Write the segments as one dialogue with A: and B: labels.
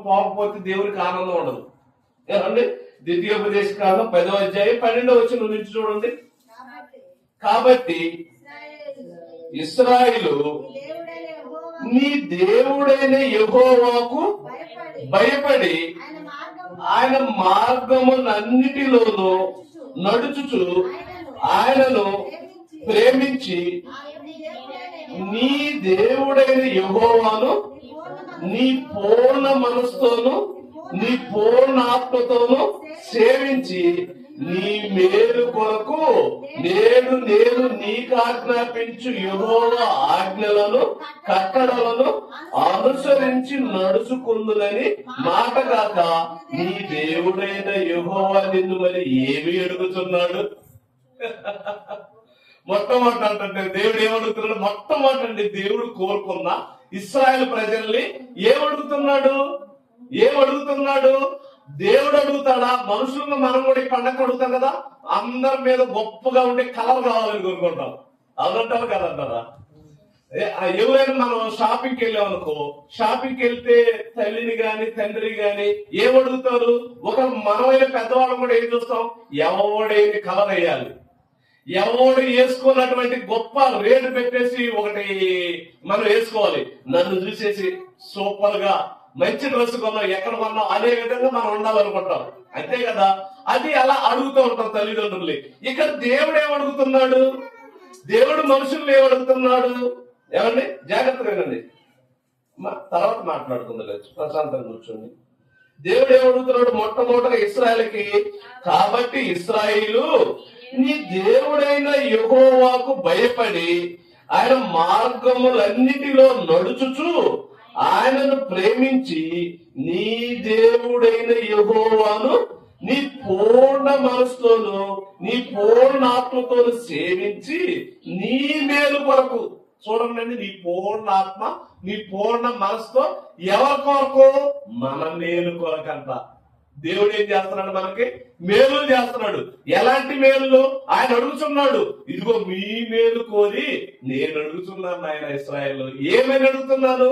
A: పోకపోతే దేవునికి ఆనందం ఉండదు. ఏమండి? ద్వితీయోపదేశ కాలం 10వ అధ్యాయం 12వ వచనం నుంచి చూడండి. కాబట్టి ఇశ్రాయేలు నీ దేవుడైన యెహోవాకు భయపడి ఆయన మార్గములన్నిటిలోనూ నడుచుచు ఆయనను ప్రేమించి నీ దేవుడైన యెహోవాను నీ పూర్ణ మనసుతోను నీ పూర్ణ ఆత్మతోను సేవించి నీ మేలు కొరకు నేను నీకు ఆజ్ఞాపించు యెహోవా ఆజ్ఞలను కట్టడలను అనుసరించి నడుచుకుందులని మాటగాక నీ దేవుడైన యెహోవా నిన్ను మరి ఏమి అడుగుతున్నాడు? మొట్టమొదట అంటే దేవుడు ఏమడుగుతున్నాడు? మొట్టమొదట అంటే దేవుడు కోరుకున్న ఇశ్రాయేలు ప్రజల్ని ఏమడుగుతున్నాడు? దేవుడు అడుగుతాడా? మనుషులను మనం కూడా ఈ పండగ అడుగుతాం కదా, అందరి మీద గొప్పగా ఉండే కలర్ కావాలని కోరుకుంటాం. అవునంటారు కదంటారా? ఎవరైనా మనం షాపింగ్కి వెళ్ళామనుకో, షాపింగ్కి వెళ్తే తల్లిని గాని తండ్రి గాని ఏమడుగుతారు? ఒక మనమైన పెద్దవాళ్ళం కూడా ఏం చూస్తాం? ఎవడేని కలర్ వేయాలి, ఎవడు వేసుకున్నటువంటి గొప్ప రేటు పెట్టేసి ఒకటి మనం వేసుకోవాలి. నన్ను చూసేసి సూపర్ గా మంచి డ్రెస్ కొన్నాం, ఎక్కడ కొన్నాం అనే విధంగా మనం ఉండాలనుకుంటాం. అంతే కదా? అది అలా అడుగుతూ ఉంటాం తల్లిదండ్రులు. ఇక్కడ దేవుడు ఏమడుగుతున్నాడు? దేవుడు మనుషుల్ని ఏమడుగుతున్నాడు? ఏమండి? జాగ్రత్తగా వినండి, తర్వాత మాట్లాడుకుందా ప్రశాంతంగా కూర్చోండి. దేవుడు ఏమడుగుతున్నాడు? మొట్టమొదటిగా ఇశ్రాయేలుకి, కాబట్టి ఇశ్రాయేలు నీ దేవుడైన యెహోవాకు భయపడి ఆయన మార్గములన్నిటిలో నడుచుచు ఆయనను ప్రేమించి నీ దేవుడైన యెహోవాను నీ పూర్ణ మనసుతోను నీ పూర్ణ ఆత్మతోను సేవించి నీ మేలు కొరకు. చూడండి, నీ పూర్ణ ఆత్మ నీ పూర్ణ మనసుతో ఎవరి కొరకు? మన మేలు కొరకంట. దేవుడు ఏం చేస్తున్నాడు? మనకి మేలు చేస్తున్నాడు. ఎలాంటి మేలు? ఆయన అడుగుతున్నాడు, ఇదిగో మీ మేలు కోరి నేను అడుగుతున్నాను ఆయన ఇశ్రాయేలు. ఏమని అడుగుతున్నాను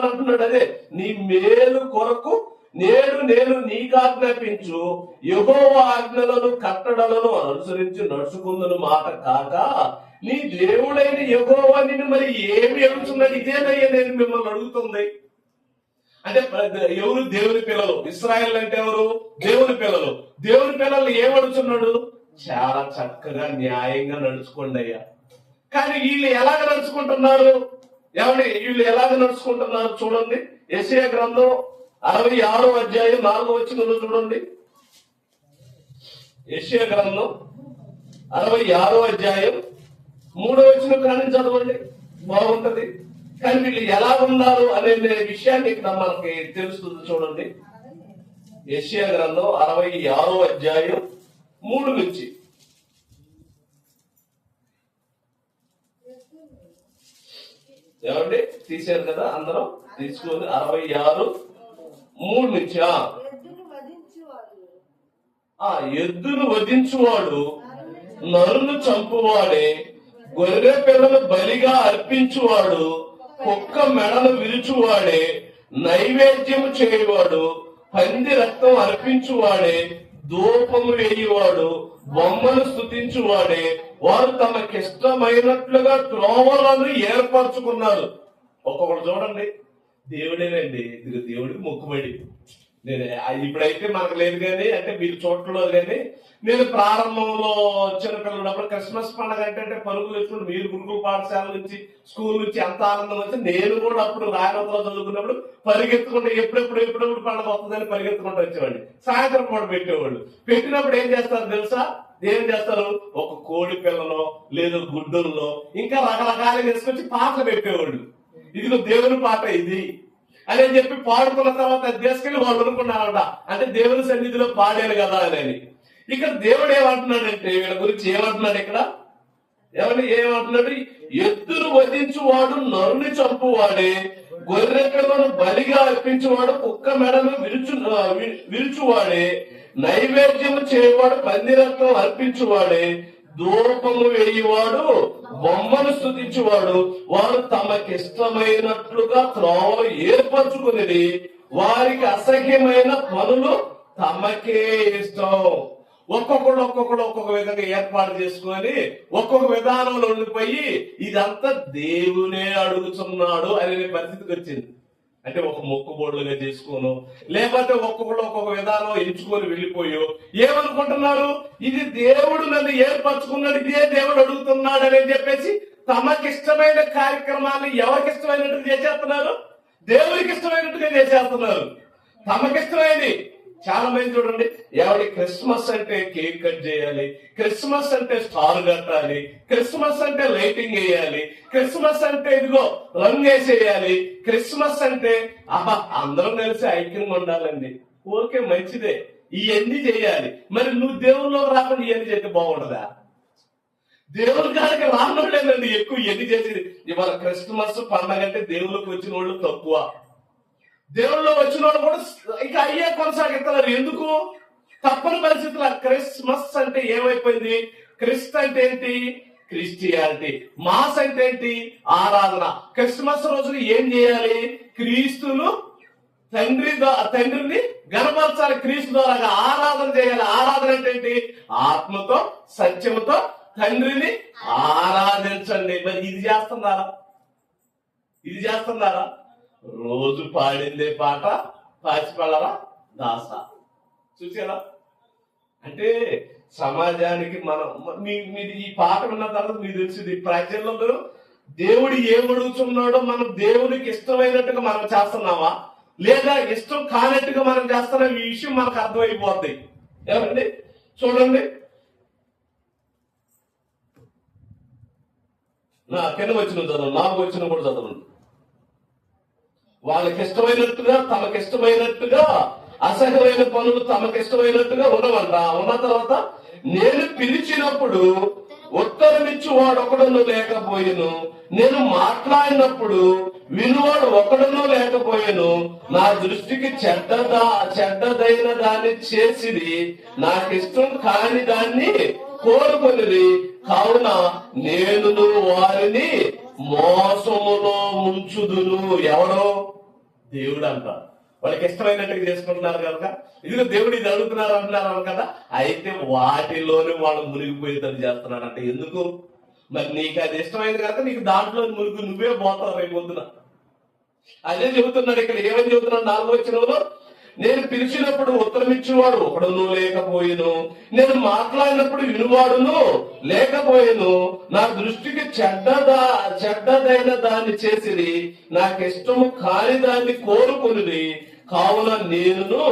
A: అంటున్నాడు. అదే నీ మేలు కొరకు నేను నీకు ఆజ్ఞాపించు యెహోవా ఆజ్ఞలను కట్టడలను అనుసరించి నడుచుకుందును మాట కాక నీ దేవుడైన యెహోవా నిన్ను మరి ఏమి అడుగుతున్నాడు? ఇదేనయ్యా నేను మిమ్మల్ని అడుగుతుంది. అంటే ఎవరు? దేవుని పిల్లలు. ఇశ్రాయేల్ అంటే ఎవరు? దేవుని పిల్లలు. దేవుని పిల్లలు ఏమడుగుతున్నాడు? చాలా చక్కగా న్యాయంగా నడుచుకోండి అయ్యా. కానీ వీళ్ళు ఎలాగ నడుచుకుంటున్నారు? వీళ్ళు ఎలాగ నడుచుకుంటున్నారు చూడండి. యెషయా గ్రంథం 66వ అధ్యాయం 4వ వచనంలో చూడండి. యెషయా గ్రంథం 66వ అధ్యాయం 3వ వచనం కానీ చదవండి, బాగుంటది. కానీ వీళ్ళు ఎలా ఉన్నారు అనే విషయాన్ని ఇక్కడ మనకి తెలుస్తుంది. చూడండి, యెషయా గ్రంథం 66వ అధ్యాయం 3 నుంచి. ఏమండి? తీశారు కదా అందరూ? తీసుకొని 66:3 నుంచి. ఎద్దును వధించువాడు నరును చంపువాడే, గొర్రె పిల్లను బలిగా అర్పించువాడు, కుక్క మెడను విరుచువాడే, నైవేద్యము చేయువాడు, పంది రక్తం అర్పించువాడే, ధూపము వేయువాడు, బొమ్మను స్తుతించువాడే, వారు తమకిష్టమైనట్లుగా త్రోవలను ఏర్పరచుకున్నారు. ఒక్కొక్కరు చూడండి, దేవుడేనండి, ఇది దేవుడికి మొక్కుబడి. నేను ఇప్పుడైతే మనకు లేదు కానీ, అంటే మీరు చూడలేదు కానీ, నేను ప్రారంభంలో చిన్నపిల్లలు ఉన్నప్పుడు క్రిస్మస్ పండుగ అంటే పరుగులు వేసుకుంటూ, మీరు గురుకుల పాఠశాల నుంచి స్కూల్ నుంచి ఎంత ఆనందం వచ్చి, నేను కూడా అప్పుడు రాయనతలో చదువుకున్నప్పుడు పరిగెత్తుకుంటే ఎప్పుడెప్పుడు పండుగ వస్తుందని పరిగెత్తుకుంటూ వచ్చేవాడిని. సాయంత్రం పూట పెట్టేవాళ్ళు. పెట్టినప్పుడు ఏం చేస్తారు తెలుసా? ఏం చేస్తారు? ఒక కోడి పిల్లలో లేదు గుడ్డుల్లో ఇంకా రకరకాలుగా తీసుకొచ్చి పాటలు పెట్టేవాళ్ళు. ఇదిగో దేవుని పాట ఇది అని చెప్పి పాడుకున్న తర్వాత తీసుకెళ్లి వాళ్ళు అనుకున్నారట, అంటే దేవుని సన్నిధిలో పాడారు కదా అని. ఇక్కడ దేవుడు ఏమంటున్నాడంటే, వీళ్ళ గురించి ఏమంటున్నాడు ఇక్కడ? ఏమంటున్నాడు? ఎద్దును వధించువాడు నరుని చంపువాడే, గొర్రె పిల్లను బలిగా అర్పించువాడు, కుక్క మెడను విరుచువాడే, నైవేద్యము చేయవాడు, పందిరత్వం అర్పించువాడే, ధూపము వేయువాడు, బొమ్మను స్తుతించువాడు, వారు తమకిష్టమైనట్లుగా త్రోవలు ఏర్పరచుకుని వారికి అసహ్యమైన పనులు తమకే ఇష్టం. ఒక్కొక్కడు ఒక్కొక్క విధంగా ఏర్పాటు చేసుకొని ఒక్కొక్క విధానంలో ఉండిపోయి ఇదంతా దేవునే అడుగుతున్నాడు అనే పరిస్థితికి వచ్చింది. అంటే ఒక మొక్కుబోళ్ళుగా చేసుకోను, లేకపోతే ఒక్కొక్కడు ఒక్కొక్క విధానం ఎంచుకొని వెళ్ళిపోయో ఏమనుకుంటున్నారు, ఇది దేవుడు నన్ను ఏర్పరచుకున్నాడు, ఇదే దేవుడు అడుగుతున్నాడు అని చెప్పేసి తమకిష్టమైన కార్యక్రమాన్ని ఎవరికి ఇష్టమైనట్టుగా చేసేస్తున్నారు, దేవుడికి ఇష్టమైనట్టుగా చేసేస్తున్నారు. తమకిష్టమైనది చాలా మంది చూడండి, ఎవరి క్రిస్మస్ అంటే కేక్ కట్ చేయాలి, క్రిస్మస్ అంటే స్టార్ కట్టాలి, క్రిస్మస్ అంటే లైటింగ్ వేయాలి, క్రిస్మస్ అంటే ఇదిగో రంగు వేసేయాలి, క్రిస్మస్ అంటే అందరం కలిసి ఐక్యంగా ఉండాలండి. ఓకే, మంచిదే, ఇవన్నీ చేయాలి. మరి నువ్వు దేవుల్లో రాకుండా ఇవన్నీ చేస్తే బాగుంటుందా? దేవుడి కాడికి రానులేదండి ఎక్కువ ఇవన్నీ చేసేది. ఇవాళ క్రిస్మస్ పండగ అంటే దేవుళ్ళకి వచ్చిన వాళ్ళు తక్కువ, దేవుళ్ళు వచ్చిన వాళ్ళు కూడా ఇక అయ్యే కొనసాగిస్తున్నారు. ఎందుకు? తప్పని పరిస్థితుల్లో. క్రిస్మస్ అంటే ఏమైపోయింది? క్రిస్ట్ అంటే ఏంటి? క్రిస్టియానిటీ. మాస్ అంటే ఏంటి? ఆరాధన. క్రిస్మస్ రోజున ఏం చేయాలి? క్రీస్తును తండ్రిని గణపరచాలి, క్రీస్తు ద్వారా ఆరాధన చేయాలి. ఆరాధన అంటే ఏంటి? ఆత్మతో సత్యముతో తండ్రిని ఆరాధించండి. మరి ఇది చేస్తున్నారా? ఇది చేస్తున్నారా? రోజు పాడిందే పాట పాచిపళ్ళరా దాస. చూసారా? అంటే సమాజానికి మనం మీరు ఈ పాట విన్న తర్వాత మీకు తెలిసింది, ప్రజలందరూ దేవుడు ఏమడుగుతున్నాడో మనం దేవుడికి ఇష్టమైనట్టుగా మనం చేస్తున్నామా లేదా ఇష్టం కానట్టుగా మనం చేస్తున్నాం, ఈ విషయం మనకు అర్థమైపోద్ది. ఏమండి చూడండి, నా కింద వచ్చిన చదవండి, నాకు వచ్చిన కూడా చదవండి. వాళ్ళకి ఇష్టమైనట్టుగా తమకిష్టమైనట్టుగా అసహ్యమైన పనులు తమకిష్టమైనట్టుగా ఉన్నవంట. ఉన్న తర్వాత నేను పిలిచినప్పుడు ఉత్తరమిచ్చి వాడు ఒకడును లేకపోయాను, నేను మాట్లాడినప్పుడు వినువాడు ఒకడును లేకపోయాను, నా దృష్టికి చెడ్డదైన దాన్ని చేసిది, నాకిష్టం కాని దాన్ని కోరుకొనిది, కావున నేను వారిని మోసములో ముంచుదును. ఎవరో? దేవుడు అంట. వాళ్ళకి ఇష్టమైనట్టుగా చేసుకుంటున్నారు కనుక ఇదిగో దేవుడు ఇది అడుగుతున్నారు అంటున్నారు కదా, అయితే వాటిలోనే వాళ్ళు మునిగిపోయేదని చేస్తున్నారంట. ఎందుకు? మరి నీకు అది ఇష్టమైంది కనుక నీకు దాంట్లో మునిగి నువ్వే పోతావు రేపు పొద్దున. అదే చెబుతున్నాడు ఇక్కడ. ఏమని చెబుతున్నాడు 4వ వచనంలో? నేను పిలిచినప్పుడు ఉత్తరమిచ్చేవాడు ఒకడును లేకపోయేను, నేను మాట్లాడినప్పుడు వినువాడును లేకపోయేను, నా దృష్టికి చెడ్డదైన దాన్ని చేసిరి, నాకిష్టము కాని దాన్ని కోరుకుని, కావున నేను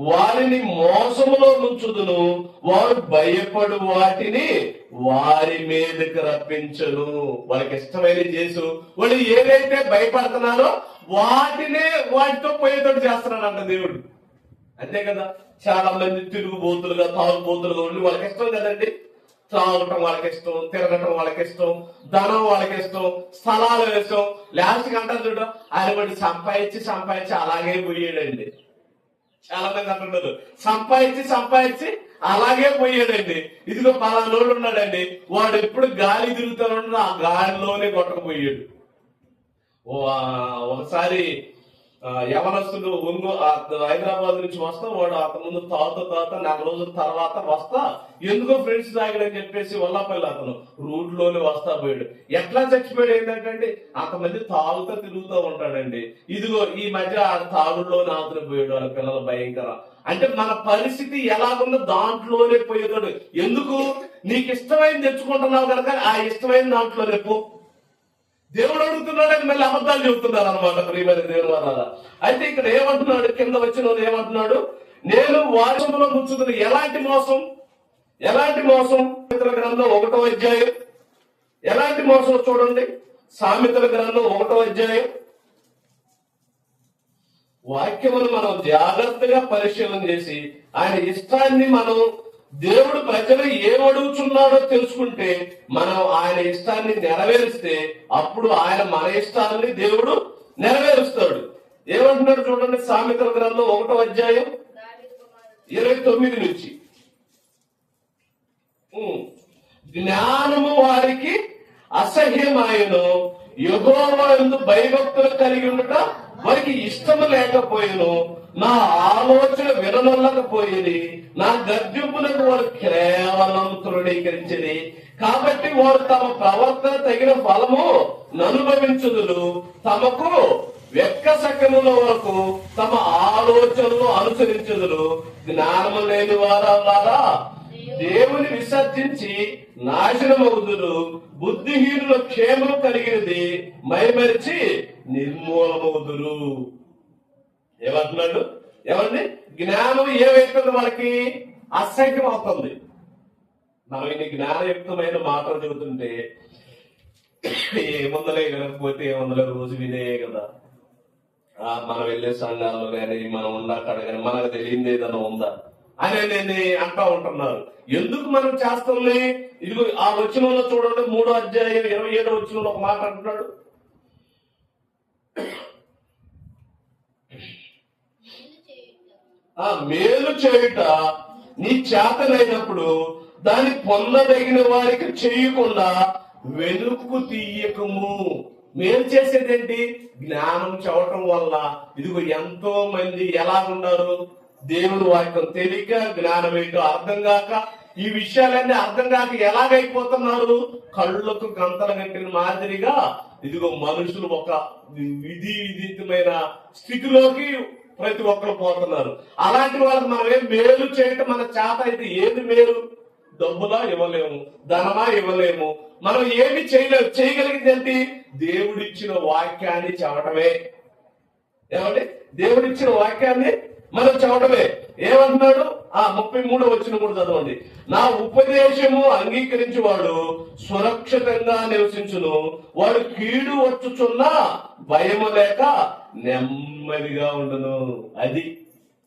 A: వారిని మోసములో నుంచుదును, వారు భయపడు వాటిని వారి మీదకి రప్పించను. వాళ్ళకి ఇష్టమైన చేసు, వాళ్ళు ఏదైతే భయపడుతున్నారో వాటితో పోయేటట్టు చేస్తున్నాడంట దేవుడు. అంతే కదా, చాలా మంది తిరుగుబోతులుగా తాగుబోతులుగా ఉండి వాళ్ళకి ఇష్టం కదండి, తాగటం వాళ్ళకి ఇష్టం, తిరగటం వాళ్ళకి ఇష్టం, ధనం వాళ్ళకి ఇష్టం, స్థలాలు ఇష్టం. లాస్ట్ అంటారు చూడ, ఆయన వాడు సంపాదించి అలాగే పోయాడండి. చాలా మంది అంటున్నారు సంపాదించి అలాగే పోయాడండి. ఇదిగో పలానోడు ఉన్నాడండి, వాడు ఎప్పుడు గాలి తిరుగుతాడు, ఆ గాలిలోనే కొట్టకపోయాడు. ఒకసారి యవనస్తుడు హైదరాబాద్ నుంచి వస్తా, వాడు అతని ముందు తాగుతా 4 రోజుల తర్వాత వస్తా, ఎందుకో ఫ్రెండ్స్ తాగడని చెప్పేసి వల్లపల్లి అతను రూట్ లోనే వస్తా పోయాడు. ఎట్లా చచ్చిపోయాడు ఏంటంటే అంతమంది తాగుతా తిరుగుతూ ఉంటాడండి. ఇదిగో ఈ మధ్య ఆ తాగుడులోనే ఆతులు పోయాడు. వాళ్ళ పిల్లలు భయంకర. అంటే మన పరిస్థితి ఎలాగుందో దాంట్లోనే పోయేతాడు. ఎందుకు? నీకు ఇష్టమైంది తెచ్చుకుంటున్నావు కనుక ఆ ఇష్టమైన దాంట్లోనే పో. దేవుడు అడుగుతున్నాడని మళ్ళీ అబద్ధాలు చెబుతున్నారు అనమాట ప్రియమైన దేవుడు వల్ల. అయితే ఇక్కడ ఏమంటున్నాడు? కింద వచ్చిన ఏమంటున్నాడు? నేను వారసంలో ముంచుతున్న. ఎలాంటి మోసం? సామెతల గ్రంథం 1వ అధ్యాయం. ఎలాంటి మోసం చూడండి. సామెతల గ్రంథం 1వ అధ్యాయం. వాక్యమును మనం జాగ్రత్తగా పరిశీలన చేసి ఆయన ఇష్టాన్ని మనం దేవుడు ప్రజలు ఏమడుగుతున్నాడో తెలుసుకుంటే మనం ఆయన ఇష్టాన్ని నెరవేరిస్తే అప్పుడు ఆయన మన ఇష్టాన్ని దేవుడు నెరవేరుస్తాడు. ఏమంటున్నాడు చూడండి. సామెతల గ్రంథం 1వ అధ్యాయం 29 నుంచి. జ్ఞానము వారికి అసహ్యమాయను, యెహోవా యందు భయభక్తులు కలిగి ఉండట వారికి ఇష్టం లేకపోయిను, నా ఆలోచన విననొల్లకపోయింది, నా గర్జింపునకు వారు కేవలం తృణీకరించింది. కాబట్టి వారు తమ ప్రవర్తన తగిన ఫలము అనుభవించుదురు, తమకు వెక్కసకముల వరకు తమ ఆలోచనలు అనుసరించుదురు. జ్ఞానము లేని వారలారా దేవుని విసర్జించి నాశనమవుదురు. బుద్ధిహీనుల క్షేమం కలిగినది మైమరిచి నిర్మూలమవుదురు. ఏమంటున్నాడు? ఏమండి? జ్ఞానం ఏమైతుంది? వాళ్ళకి అసహ్యం అవుతుంది. మనం ఇన్ని జ్ఞానయుక్తమైన మాటలు చెబుతుంటే ఏముందలే, వినకపోతే ఏముందలే, రోజు వినే కదా. మనం వెళ్ళే సంఘాల్లో కానీ మనం ఉన్నాకాడ కానీ మనకు తెలియదు ఏదైనా ఉందా అని నేను అంటా ఉంటున్నారు. ఎందుకు మనం చేస్తాంలే? ఇదిగో ఆ వచనంలో చూడండి, 3వ అధ్యాయం 27వ వచనంలో ఒక మాట అంటున్నాడు. మేలు చేయుట నీ చేతనైనప్పుడు దాన్ని పొందదగిన వారికి చేయకుండా వెనుక్కు తీయకము. మేలు చేసేదేంటి? జ్ఞానం చదవటం వల్ల ఇదిగో ఎంతో మంది ఎలా ఉన్నారు, దేవుడు వాక్యం తెలియక, జ్ఞానం ఏంటో అర్థం కాక, ఈ విషయాలన్నీ అర్థం కాక ఎలాగైపోతున్నారు? కళ్ళకు గంతలు కట్టిన మాదిరిగా ఇదిగో మనుషులు ఒక విధిమైన స్థితిలోకి ప్రతి ఒక్కరు పోతున్నారు. అలాంటి వాళ్ళకి మనం ఏం మేలు చేయటం మన చేత అయితే ఏది మేలు? డబ్బులా ఇవ్వలేము, ధనమా ఇవ్వలేము, మనం ఏమి చేయలేము. చేయగలిగింది ఏంటి? దేవుడిచ్చిన వాక్యాన్ని చదవటమే. ఏమండి? దేవుడిచ్చిన వాక్యాన్ని మనం చదవటమే. ఏమంటున్నాడు? 33వ వచనం కూడా చదవండి. నా ఉపదేశము అంగీకరించి వాడు సురక్షితంగా నివసించును, వాడు కీడు వచ్చుచున్న భయము లేక నెమ్మదిగా ఉండును. అది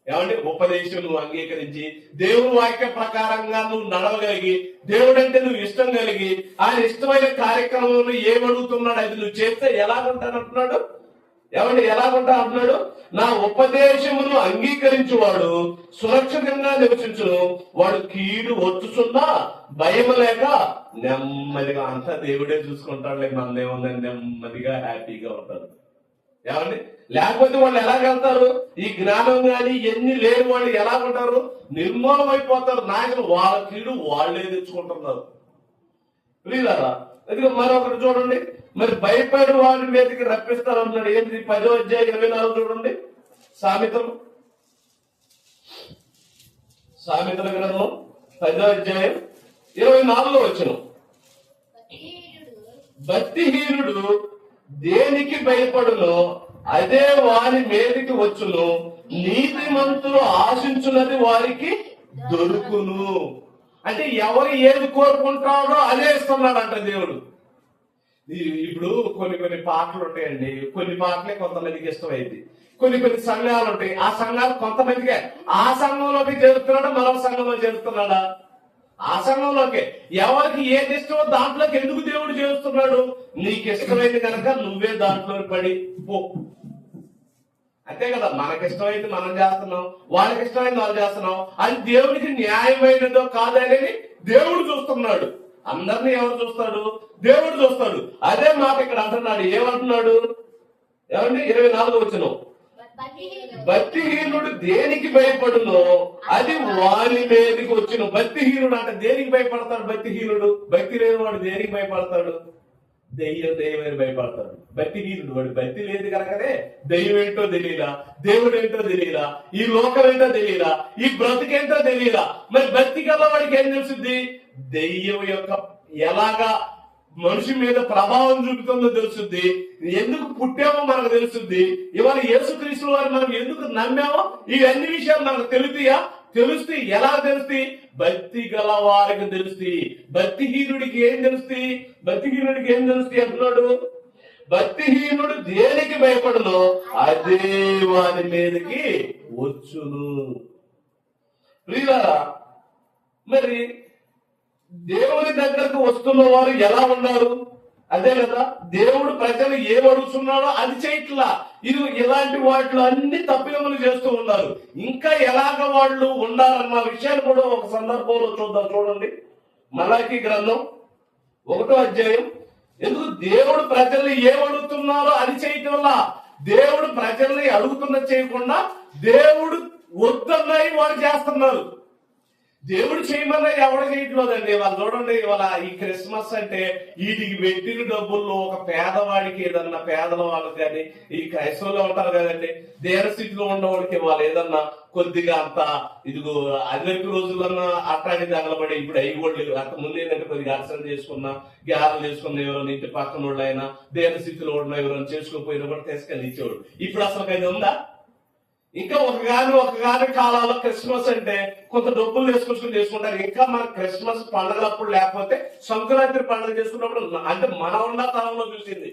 A: ఏమంటే ఉపదేశం నువ్వు అంగీకరించి దేవుని వాక్య ప్రకారంగా నువ్వు నడవగలిగి, దేవుడంటే నువ్వు ఇష్టం కలిగి, ఆయన ఇష్టమైన కార్యక్రమంలో ఏమడుగుతున్నాడు అది నువ్వు చేస్తే ఎలాగుంటానంటున్నాడు? ఏమంటే ఎలాగుంటా అంటున్నాడు? నా ఉపదేశమును అంగీకరించువాడు సురక్షితంగా నివసించును, వాడు కీడు వచ్చుచున్నా భయం లేక నెమ్మదిగా. అంతా దేవుడే చూసుకుంటాడులే, మనదేముందని నెమ్మదిగా హ్యాపీగా ఉంటారు. ఏమండి? లేకపోతే వాళ్ళు ఎలాగెళ్తారు? ఈ జ్ఞానం గాని ఎన్ని లేని వాళ్ళు ఎలా ఉంటారు? నిర్మూలం అయిపోతారు. నాయకులు వాళ్ళ కీడు వాళ్ళే తెచ్చుకుంటున్నారు. ప్రియులారా, ఎందుకంటే మరొకటి చూడండి, మరి భయపడి వారి మీదకి రప్పిస్తారు అన్నాడు. ఏంటి? 10వ అధ్యాయం 24 చూడండి. సామెతల గ్రంథం 10వ అధ్యాయం 24 వచనం. భక్తిహీనుడు దేనికి భయపడునో అదే వారి మీదకి వచ్చును, నీతిమంతులు ఆశించున్నది వారికి దొరుకును. అంటే ఎవరు ఏది కోరుకుంటాడో అదే ఇస్తున్నాడంట దేవుడు. ఇప్పుడు కొన్ని పాటలు ఉంటాయండి, కొన్ని పాటలే కొంతమందికి ఇష్టమైంది. కొన్ని సంఘాలు ఉంటాయి, ఆ సంఘాలు కొంతమందికే. ఆ సంఘంలోకి చేరుతున్నాడా, మరో సంఘంలో చేరుతున్నాడా? ఆ సంఘంలోకే. ఎవరికి ఏది ఇష్టమో దాంట్లోకి ఎందుకు దేవుడు చేస్తున్నాడు? నీకు ఇష్టమైంది కనుక నువ్వే దాంట్లో పడి పో. అంతే కదా. మనకిష్టమైంది మనం చేస్తున్నాం, వాళ్ళకి ఇష్టమైంది వాళ్ళు చేస్తున్నాం. అది దేవునికి న్యాయమైనదో కాదనేది దేవుడు చూస్తున్నాడు. అందరినీ ఎవరు చూస్తాడు? దేవుడు చూస్తాడు. అదే మాట ఇక్కడ అంటున్నాడు. ఏమంటున్నాడు? ఏమండి? 24వ వచనం. భక్తిహీనుడు దేనికి భయపడునో అది వాని మీదకి వచ్చును. భక్తిహీనుడు అంటే దేనికి భయపడతాడు? భక్తిహీనుడు. భక్తి లేని వాడు దేనికి భయపడతాడు? దెయ్యమని భయపడతాడు. భక్తిహీనుడు వాడు భక్తి లేదు కనుకనే దెయ్యం ఏంటో తెలియలా, దేవుడు ఏంటో తెలియలా, ఈ లోకం ఏంటో తెలియలా, ఈ బ్రతికేంటో తెలియలా. మరి భక్తి గల వాడికి ఏం తెలుస్తుంది? దెయ్యం యొక్క ఎలాగా మనిషి మీద ప్రభావం చూపుతుందో తెలుస్తుంది. ఎందుకు పుట్టామో మనకు తెలుస్తుంది. ఇవాళ యేసుక్రీస్తు వారిని మనం ఎందుకు నమ్మామో ఇవన్నీ విషయాలు మనకు తెలుస్తాయా? తెలుస్తాయి. ఎలా తెలుస్తాయి? భక్తి గల వారికి తెలుస్తాయి. భక్తిహీనుడికి ఏం తెలుస్తాయి? భక్తిహీనుడికి ఏం తెలుస్తాయి అంటున్నాడు? భక్తిహీనుడు దేనికి భయపడలో అదే వారి మీదకి వచ్చును. ప్రియులారా, మరి దేవుని దగ్గరకు వస్తున్న వారు ఎలా ఉన్నారు? అదే కదా, దేవుడు ప్రజలు ఏం అడుగుతున్నాడో అది చేయట్లా. ఇది ఇలాంటి వాటిలో అన్ని తప్పిదములు చేస్తూ ఉన్నారు. ఇంకా ఎలాగ వాళ్ళు ఉండాలన్న విషయాన్ని కూడా ఒక సందర్భంలో చూద్దాం. చూడండి, మలాకీ గ్రంథం 1వ అధ్యాయం. ఎందుకు దేవుడు ప్రజలు ఏం అడుగుతున్నారో అది చేయటం వల్ల దేవుడు ప్రజల్ని అడుగుతున్న చేయకుండా దేవుడు వద్దన్నాయి వాడు చేస్తున్నారు. దేవుడు చేయమన్నా ఎవరు చేయట్లేదండి. వాళ్ళు చూడండి, ఇవాళ ఈ క్రిస్మస్ అంటే వీటికి పెట్టిన డబ్బుల్లో ఒక పేదవాడికి ఏదన్నా, పేదల వాళ్ళకి కానీ, ఈ క్రైస్తవులు ఉంటారు కదండి, దేనస్థితిలో ఉన్నవాడికి వాళ్ళు ఏదన్నా కొద్దిగా అంత ఇదిగో అదివరకు రోజులన్నా అట్టాడి తగలబడి, ఇప్పుడు అయ్యి అంత ముందు ఏంటంటే కొద్దిగా అర్చన చేసుకున్నా, గ్యారం చేసుకున్న ఎవరైనా ఇంటి పక్కన వాళ్ళు అయినా, దేనస్థితిలో ఉన్న ఎవరైనా చేసుకోకపోయినా కూడా తీసుకెళ్ళి ఇచ్చేవాడు. ఇప్పుడు అసలు అది ఉందా? ఇంకా ఒకగాని కాలాల్లో క్రిస్మస్ అంటే కొంత డబ్బులు తీసుకొచ్చుకుని చేసుకుంటారు. ఇంకా మన క్రిస్మస్ పండుగలప్పుడు లేకపోతే సంక్రాంతి పండుగ చేసుకున్నప్పుడు, అంటే మన ఉన్న తరంలో చూసింది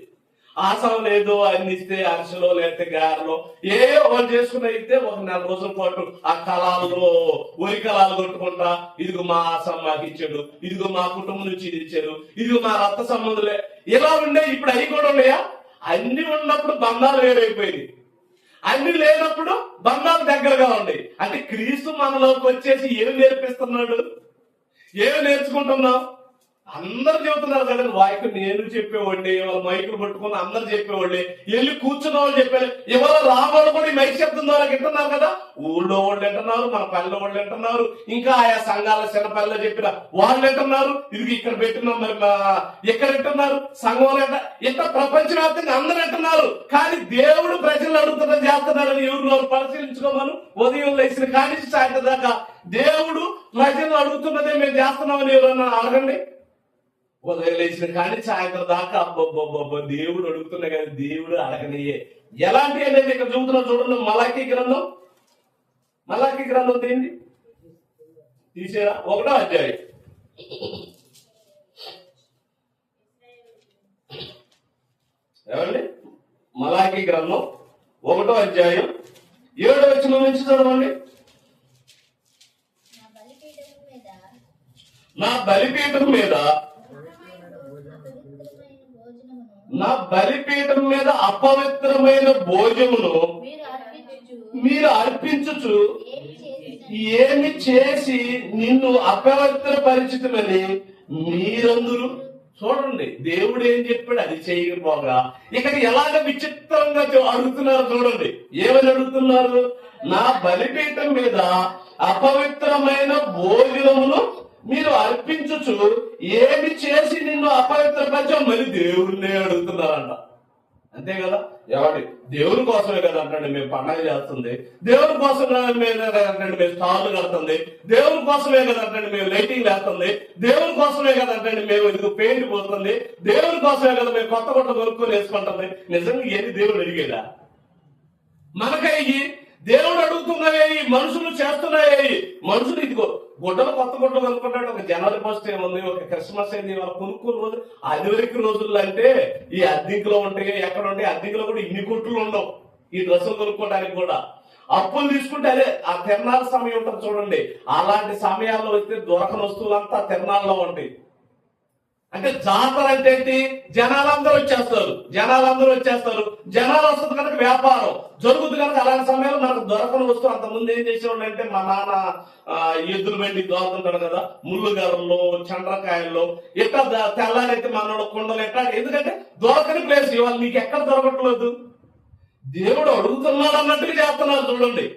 A: ఆసం లేదు అన్ని ఇస్తే అరిసెలో లేకపోతే గారెలో ఏ వాళ్ళు చేసుకుని అయితే ఒక 4 రోజుల పాటు ఆ కళాల్లో వరి కళాలు కొట్టుకుంటా, ఇదిగో మా ఆసం మాకు ఇచ్చాడు, ఇదిగో మా కుటుంబం నుంచి ఇది ఇచ్చాడు, ఇదిగో మా రక్త సంబంధులే, ఇలా ఉండే. ఇప్పుడు అవి కూడా ఉన్నాయా? అన్ని ఉన్నప్పుడు బంధాలు వేరైపోయింది, అన్ని లేనప్పుడు బంధాలు దగ్గరగా ఉన్నాయి. అంటే క్రీస్తు మనలోకి వచ్చేసి ఏమి నేర్పిస్తున్నాడు, ఏమి నేర్చుకుంటున్నాం? అందరు చెబుతున్నారు కదండి, వాయికు నేను చెప్పేవాడిని, ఇవాళ మైకులు పట్టుకుని అందరు చెప్పేవాళ్ళే, వెళ్ళి కూర్చున్న వాళ్ళు చెప్పారు. ఇవాళ రాబోడు కూడా ఈ మైక్ శబ్దం ద్వారా వింటున్నారు కదా, ఊళ్ళో వాళ్ళు వింటున్నారు, మన పల్లెలో వాళ్ళు వింటున్నారు, ఇంకా ఆయా సంఘాల చిన్నపల్లెలో చెప్పిన వాళ్ళు వింటున్నారు, ఇది ఇక్కడ పెట్టిన మరి ఎక్కడ వింటున్నారు, సంఘంలో ఇంత ప్రపంచవ్యాప్తంగా అందరు వింటున్నారు. కానీ దేవుడు ప్రజలు అడుగుతున్న చేస్తున్నారని ఎవరు పరిశీలించుకోమను. ఉదయం లేచిన కానీ సాయంత్రం దాకా దేవుడు ప్రజలు అడుగుతున్నదే మేము చేస్తున్నామని ఎవరన్నా అడగండి. ఉదయం లేచిన కానీ సాయంత్రం దాకా అబ్బబ్బబ్బ దేవుడు అడుగుతున్నా కానీ దేవుడు అడగనియే. ఎలాంటి అనేది ఇక్కడ చూపుతున్నా చూడండి. మలాకీ గ్రంథం ఏంటి తీసేరా, 1వ అధ్యాయం. ఏమండి, మలాకీ గ్రంథం 1వ అధ్యాయం 7వ వచనం నుంచి చదవండి. నా బలిపీఠం మీద అపవిత్రమైన భోజనమును మీరు అర్పించుచు ఏమి చేసి నిన్ను అపవిత్రపరిచితమని మీరందరూ. చూడండి, దేవుడు ఏం చెప్పాడు అది చేయకపోగా ఇక్కడ ఎలాగ విచిత్రంగా అడుగుతున్నారు. చూడండి ఏమని అడుగుతున్నారు. నా బలిపీఠం మీద అపవిత్రమైన భోజనమును మీరు అర్పించుచు ఏమి చేసి నిన్ను అపవిత్రపరిచావు. మరి దేవుడినే అడుగుతున్నారంట. అంతే కదా, ఎవరి దేవుని కోసమే కదా అంటండి మేము పండగ చేస్తుంది, దేవుని కోసమే కదంటండి మేము స్టార్లు కడుతుంది, దేవుని కోసమే కదంటండి మేము లైటింగ్ వేస్తుంది, దేవుని కోసమే కదంటండి మేము ఇది పెయింట్ పోతుంది, దేవుని కోసమే కదా మేము కొత్త కొనుక్కొని వేసుకుంటుంది. నిజంగా ఏది దేవుడు అడిగేదా? మనకయ్యి దేవుడు అడుగుతున్నాయి, మనుషులు చేస్తున్నాయి. మనుషులు ఇదిగో గుడ్డలు కొత్త గుడ్డలు కొనుక్కుంటాడు. ఒక జనవరి 1 ఏముంది, ఒక క్రిస్మస్ అయింది, వాళ్ళ కొనుక్కున్న రోజు అదివరకు రోజుల్లో అంటే ఈ అద్దెంకులో ఉంటాయి, ఎక్కడ ఉంటాయి, అద్దెంకులో కూడా ఇన్ని కొట్లు ఉండవు ఈ డ్రెస్సులు కొనుక్కోవడానికి కూడా. అప్పులు తీసుకుంటే అదే ఆ తిరణాల సమయం ఉంటుంది చూడండి, అలాంటి సమయాల్లో వస్తే దొరకని వస్తువులంతా తిరణాల్లో ఉంటాయి. అంటే జాతర అంటే ఏంటి? జనాలందరూ వచ్చేస్తారు, జనాలు వస్తుంది కనుక వ్యాపారం జరుగుతుంది కనుక. అలాంటి సమయంలో మనకు దొరకని వస్తువు. అంతకుముందు ఏం చేసేవాళ్ళు అంటే, మా నాన్న ఎద్దులు బండి దోలుతుంటాడు కదా, ముళ్ళుగారుల్లో చండ్రకాయల్లో ఎట్లా తెల్లారైతే మనోడు కుండలు ఎట్లా, ఎందుకంటే దొరకని ప్లేస్. ఇవాళ నీకు ఎక్కడ దొరకట్లేదు. దేవుడు అడుగుతున్నాడు అన్నట్టుగా చేస్తున్నారు చూడండి.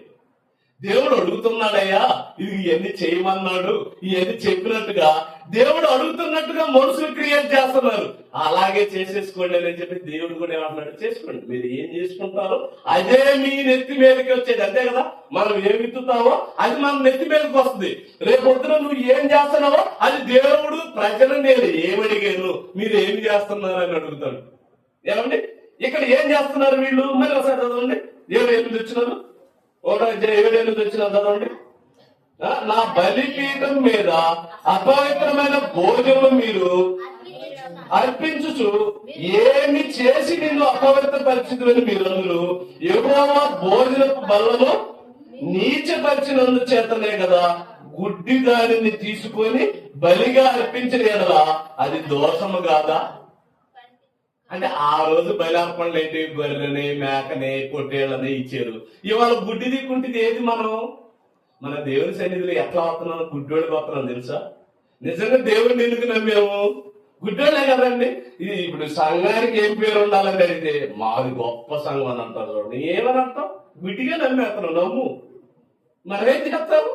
A: దేవుడు అడుగుతున్నాడయ్యా, ఇది ఇవన్నీ చేయమన్నాడు, ఇవన్నీ చెప్పినట్టుగా దేవుడు అడుగుతున్నట్టుగా మనుషులు క్రియేట్ చేస్తున్నారు. అలాగే చేసేసుకోండి అని చెప్పి దేవుడు కూడా ఏమన్నాడు, చేసుకోండి, మీరు ఏం చేసుకుంటారో అదే మీ నెత్తి మీదకి వచ్చేది. అంతే కదా, మనం ఏం విత్తుతావో అది మన నెత్తి మీదకి వస్తుంది. రేపు పొద్దున నువ్వు ఏం చేస్తున్నావో అది దేవుడు ప్రజలు నేను ఏమడిగాను మీరు ఏమి చేస్తున్నారు అని అడుగుతాడు. ఏమండి, ఇక్కడ ఏం చేస్తున్నారు వీళ్ళు? మరి ఒకసారి చదవండి, 7 వచ్చినారు, 7 వచ్చినారు చదవండి. నా బలిపీఠం మీద అపవిత్రమైన భోజనం మీరు అర్పించుచు ఏమి చేసి నిన్ను అపవిత్ర పరిస్థితులను మీరందరూ యెహోవా భోజనపు బల్లను నీచపరిచినందు చేతనే కదా గుడ్డి దానిని తీసుకొని బలిగా అర్పించిన ఎడలా అది దోషము కాదా? అంటే ఆ రోజు బలిర్పణలు ఏంటి? గొర్రెని, మేకని, పొట్టేళ్ళని ఇచ్చారు. ఇవాళ గుడ్డిది కుంటిది ఏది? మన దేవుని సన్నిధిలో ఎట్లా వస్తున్నాం? గుడ్డోడికి వస్తున్నాం తెలుసా? నిజంగా దేవుడిని ఎందుకు నమ్మాము? గుడ్డోళ్ళే కదండి. ఇది ఇప్పుడు సంఘానికి ఏం పేరు ఉండాలని అడిగితే మాది గొప్ప సంఘం అని అంటారు. చూడండి, ఏమని అంటాం? గుడ్డిగా నమ్మేస్తాను, నమ్ము. మనమేం చేస్తాము?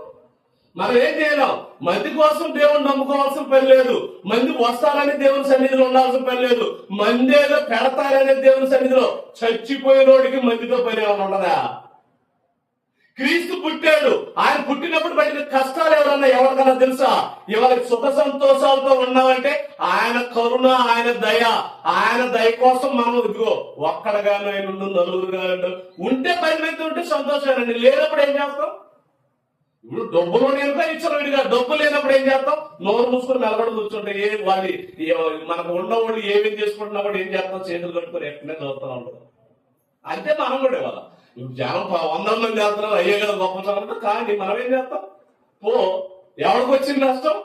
A: మనం ఏం చేయలేం. మంది కోసం దేవుడు నమ్ముకోవాల్సిన పని లేదు. మంది వస్తారని దేవుని సన్నిధిలో ఉండాల్సిన పని లేదు. మంది ఏదో పెడతారనే దేవుని సన్నిధిలో చచ్చిపోయినోడికి మందితో పని ఏమైనా ఉండదా? క్రీస్తు పుట్టాడు. ఆయన పుట్టినప్పుడు పడిన కష్టాలు ఎవరికన్నా తెలుసా? ఇవాళ సుఖ సంతోషాలతో ఉన్నామంటే ఆయన కరుణ, ఆయన దయ కోసం మనం ఇదిగో ఒక్కడగానో ఆయన నలుగురుగాను ఉంటే 10 మంది ఉంటే సంతోషమేనండి. లేనప్పుడు ఏం చేస్తాం? ఇప్పుడు డబ్బులు నేనుగా ఇచ్చిన విడిగా, డబ్బు లేనప్పుడు ఏం చేస్తాం? నోరు మూసుకొని నిలబడి కూర్చుంటే మనకు ఉన్నవాళ్ళు ఏమేం చేసుకుంటున్నా కూడా ఏం చేస్తాం? చేతులు కట్టుకొని ఎక్కడనే చదువుతూ ఉంటాం. అంతే మనం కూడా ఇవాళ జనం 100 మంది వెళ్తున్నారు, అయ్యే కదా గొప్ప చదువు. కానీ మనం ఏం చేస్తాం? ఎవరికి వచ్చింది నష్టం?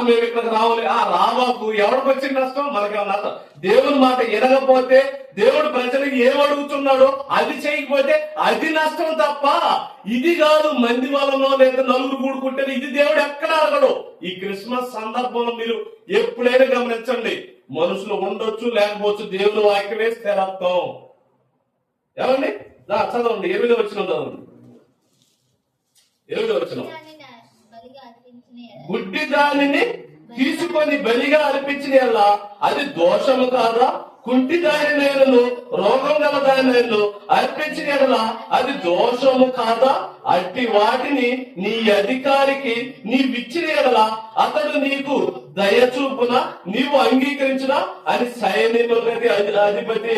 A: మేము ఇక్కడికి రావాలి, రాబాకు. ఎవరికి వచ్చింది నష్టం? మనకేమో నష్టం. దేవుని మాట ఎనగపోతే, దేవుడు ప్రజలకు ఏం అడుగుతున్నాడో అది చేయకపోతే అది నష్టం తప్ప ఇది కాదు. మంది వలనో లేదా నలుగురు కూడుకుంటే ఇది దేవుడు ఎక్కడ అడగడు. ఈ క్రిస్మస్ సందర్భంలో మీరు ఎప్పుడైనా గమనించండి, మనుషులు ఉండొచ్చు లేకపోవచ్చు, దేవుని వాక్యమే స్థిరత్వం. ఏమండి? చదవండి, 8వ వచనం చదవండి. 8వ వచనం. గుడ్డి దానిని తీసుకొని బలిగా అర్పించిన అది దోషము కాదా? కుంటి దానినైనను రోగం గల దానినైనను అర్పించిన అది దోషము కాదా? అట్టి వాటిని నీ అధికారికి నీవిచ్చిన అతడు నీకు దయచూపున నీవు అంగీకరించిన అని సైన్యములకి అధిపతి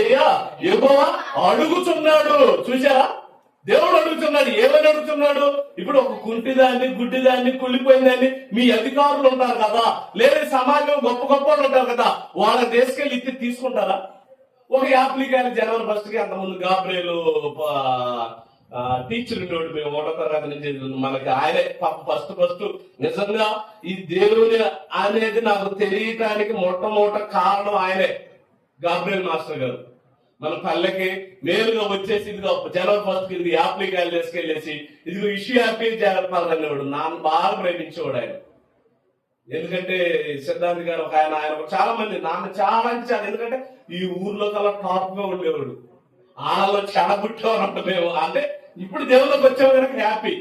A: యెహోవా అడుగుతున్నాడు. చూసారా? దేవుడు అడుగుతున్నాడు. ఏమని అడుగుతున్నాడు? ఇప్పుడు ఒక కుంటిదాన్ని, గుడ్డిదాన్ని, కుళ్ళిపోయిందాన్ని మీ అధికారులు ఉంటారు కదా, లేదా సమాజం గొప్ప వాళ్ళు ఉంటారు కదా, వాళ్ళ తీసుకెళ్ళి ఇచ్చి తీసుకుంటారా? ఒక యాప్లికాయలు జనవరి 1st అంతకుముందు గాబ్రియలు టీచర్ ఉండేవాడు. మేము 1వ తరగతి నుంచి మనకి ఆయనే ఫస్ట్ నిజంగా ఈ దేవుని అనేది నాకు తెలియటానికి మొట్టమొదట కారణం ఆయనే, గాబ్రియల్ మాస్టర్ గారు. మన పల్లెకి నేరుగా వచ్చేసి ఇదిగో జనవరి 1st ఇది యాప్లికాయలు తీసుకెళ్లేసి ఇదిగో ఇష్యూ యాప్లీ జరపాలనేవాడు. నాన్న బాగా ప్రేమించేవాడు ఆయన. ఎందుకంటే సిద్ధాంతి గారు ఒక ఆయన చాలా మంది నాన్న చాలా ఎందుకంటే ఈ ఊర్లో కల్లా టాప్ గా ఉండేవాడు. ఆడలో చెడబుట్టేవారంట మేము. అంటే ఇప్పుడు దేవుళ్ళకి వచ్చాము కనుక హ్యాపీ.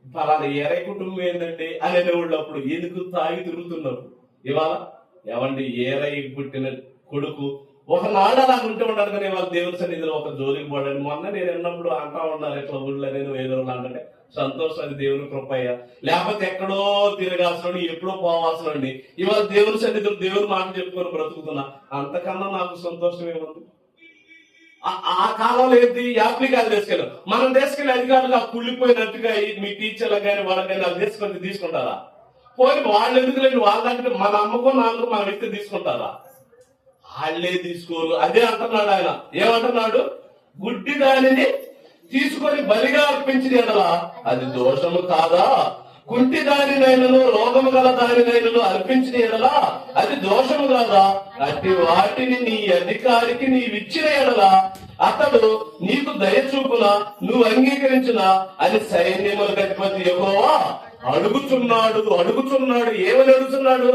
A: పలానా ఏరై కుటుంబం ఏంటండి అనేవాళ్ళు అప్పుడు. ఎందుకు తాగి తిరుగుతున్నారు. ఇవాళ ఏమండి ఏరై పుట్టిన కొడుకు ఒకనాడు అలా ఉంటే ఉండాలి. కానీ వాళ్ళ దేవుని సన్నిధిలో ఒక జోలికి పడండి. మొన్న నేను విన్నప్పుడు అంటా ఉన్నారు ఇట్లా ఊళ్ళో నేను ఏదో అంటే సంతోషం, అది దేవుని కృపయ్య. లేకపోతే ఎక్కడో తిరగాల్సిన ఎప్పుడో పోవాల్సిన ఇవాళ దేవుని సన్నిధిలో దేవుని మాట చెప్పుకొని బ్రతుకుతున్నా. అంతకన్నా నాకు సంతోషం ఏముంది? ఆ కాలంలో ఏంటి? యాప్లికాయలు తీసుకెళ్ళాం. మనం తీసుకెళ్ళి అధికారులు కుళ్ళిపోయినట్టుగా మీ టీచర్లకు కానీ వాళ్ళకి కానీ అది తీసుకుంటారా? పోయి వాళ్ళు ఎందుకు లేదు? వాళ్ళంటే మన అమ్మకం నాన్నకు మన వ్యక్తి తీసుకుంటారా? వాళ్ళే తీసుకోరు. అదే అంటున్నాడు ఆయన. ఏమంటున్నాడు? గుడ్డి దానిని తీసుకొని బలిగా అర్పించిన అది దోషము కాదా? కుంటి దానినైనను రోగము గల దానినైనను అర్పించిన అది దోషము కాదా? అట్టి వాటిని నీ అధికారికి నీవిచ్చిన అతడు నీకు దయచూపున నువ్వు అంగీకరించిన అని సైన్యములకు అధిపతి యెహోవా అడుగుతున్నాడు. ఏమని అడుగుతున్నాడు?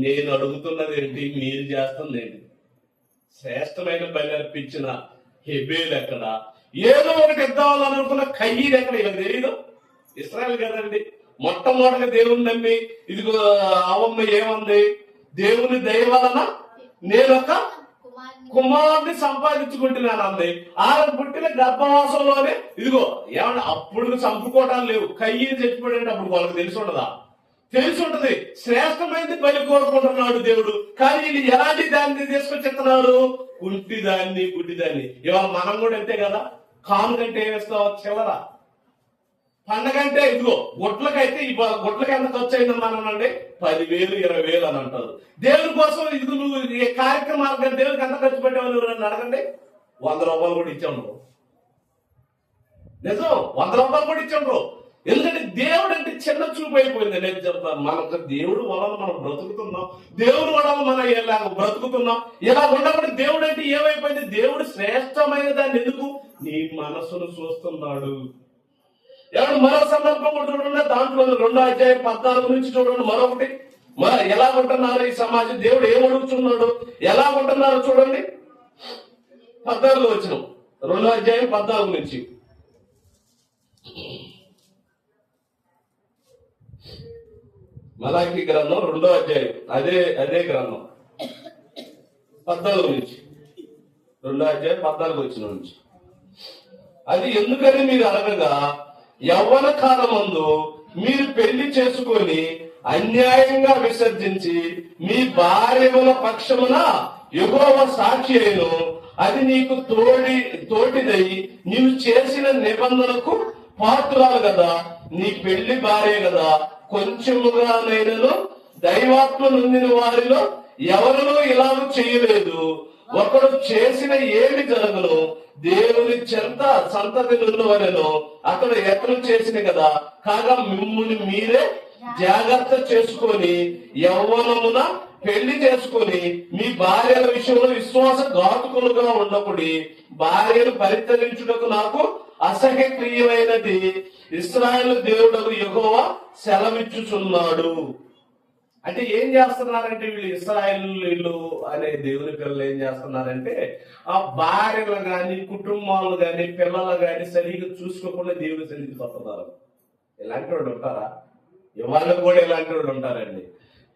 A: నేను అడుగుతున్నది ఏంటి? మీరు చేస్తుంది ఏంటి? శ్రేష్టమైన బలి అర్పించిన హెబేలు ఎక్కడ? ఏదో ఒకటి ఇద్దామని అనుకున్న కయ్యీలు ఎక్కడ? ఇలా తెలియదు. ఇశ్రాయేలు కదండి మొట్టమొదటిగా దేవుని నమ్మి ఇదిగో అవమ్మ ఏమంది? దేవుని దయ వలన నేను ఒక కుమారుని సంపాదించుకుంటున్నాను అంది. ఆయన పుట్టిన గర్భవాసంలోనే ఇదిగో ఏమన్నా అప్పుడు చంపుకోవటాలు లేవు. కయ్యీలు చచ్చిపోయాడంటే అప్పుడు వాళ్ళకి తెలిసి ఉండదా? తెలిసి ఉంటది. శ్రేష్టమైనది బలి కోరుకుంటున్నాడు దేవుడు. కానీ వీళ్ళు ఎలాంటి దాన్ని తీసుకొచ్చి చెప్తున్నారు? కుంటి దాన్ని, గుడ్డి దాన్ని. ఇవాళ మనం కూడా అంతే కదా. కాను కంటే ఏమేస్తావు? చిల్లర. పండగ అంటే ఇదిగో గుట్లకైతే గుట్లకి ఎంత ఖర్చు అయిందన్నానండి? 10,000 20,000 అని అంటారు. దేవుని కోసం ఇదిగో నువ్వు ఏ కార్యక్రమాలు దేవుడికి ఎంత ఖర్చు పెట్టావు నువ్వు నన్ను అడగండి. 100 రూపాయలు కూడా ఇచ్చావు. నిజం, 100 రూపాయలు కూడా ఇచ్చాడు. ఎందుకంటే దేవుడు అంటే చిన్న చూపు అయిపోయింది. నేను చెప్తాను, మనకు దేవుడు వలన మనం బ్రతుకుతున్నాం, దేవుడు వలన మనం ఇలా బ్రతుకుతున్నాం. ఇలా ఉన్నప్పుడు దేవుడు అంటే ఏమైపోయింది? దేవుడు శ్రేష్టమైన దాన్ని ఎందుకు? నీ మనస్సును చూస్తున్నాడు. ఎవరు మరో సందర్భం చూడండి, దాంట్లో 2వ అధ్యాయం 14 నుంచి చూడండి. మరొకటి మరి ఎలా ఉంటున్నారు ఈ సమాజం? దేవుడు ఏమడుగుతున్నాడు, ఎలా ఉంటున్నారో చూడండి. 14 వచనం, 2వ అధ్యాయం 14 నుంచి. మలాకి గ్రంథం 2వ అధ్యాయం, అదే గ్రంథం 14 నుంచి, 2వ అధ్యాయం 14 వచనం నుంచి. అది ఎందుకని మీరు అనగా, యవ్వన కాలమందు మీరు పెళ్లి చేసుకొని అన్యాయంగా విసర్జించి మీ భార్యల పక్షమున యెహోవా సాక్షి అయిను, అది నీకు తోటిదై నీవు చేసిన నిబంధనకు పాత్రురాలు కదా, నీ పెళ్లి భార్య కదా. కొంచెముగానైనను దైవాత్మ నొందిన వారిలో ఎవరినో ఇలాగ చేయలేదు. ఒకడు చేసిన ఏమి జరగను, దేవుని చెంత సంతతి నుండివలెను అతడు ఎతను చేసిన కదా. కాగా మిమ్ముని మీరే జాగ్రత్త చేసుకొని యవ్వనమున పెళ్లి చేసుకొని మీ భార్యల విషయంలో విశ్వాసఘాతుకులుగా ఉన్నప్పుడు భార్యను పరితరించుటకు నాకు అసహ్యక్రియమైనది ఇశ్రాయేలు దేవుడకు యెహోవా సెలవిచ్చుచున్నాడు. అంటే ఏం చేస్తున్నారంటే వీళ్ళు ఇశ్రాయేలు అనే దేవుని పిల్లలు ఏం చేస్తున్నారంటే, ఆ భార్యలు గాని కుటుంబాలు గాని పిల్లలు గాని సరిగ్గా చూసుకోకుండా దేవుని సన్నిధికి వస్తున్నారు. ఇలాంటి వాళ్ళు ఉంటారా? ఇవాళ కూడా ఇలాంటి వాళ్ళు ఉంటారండి.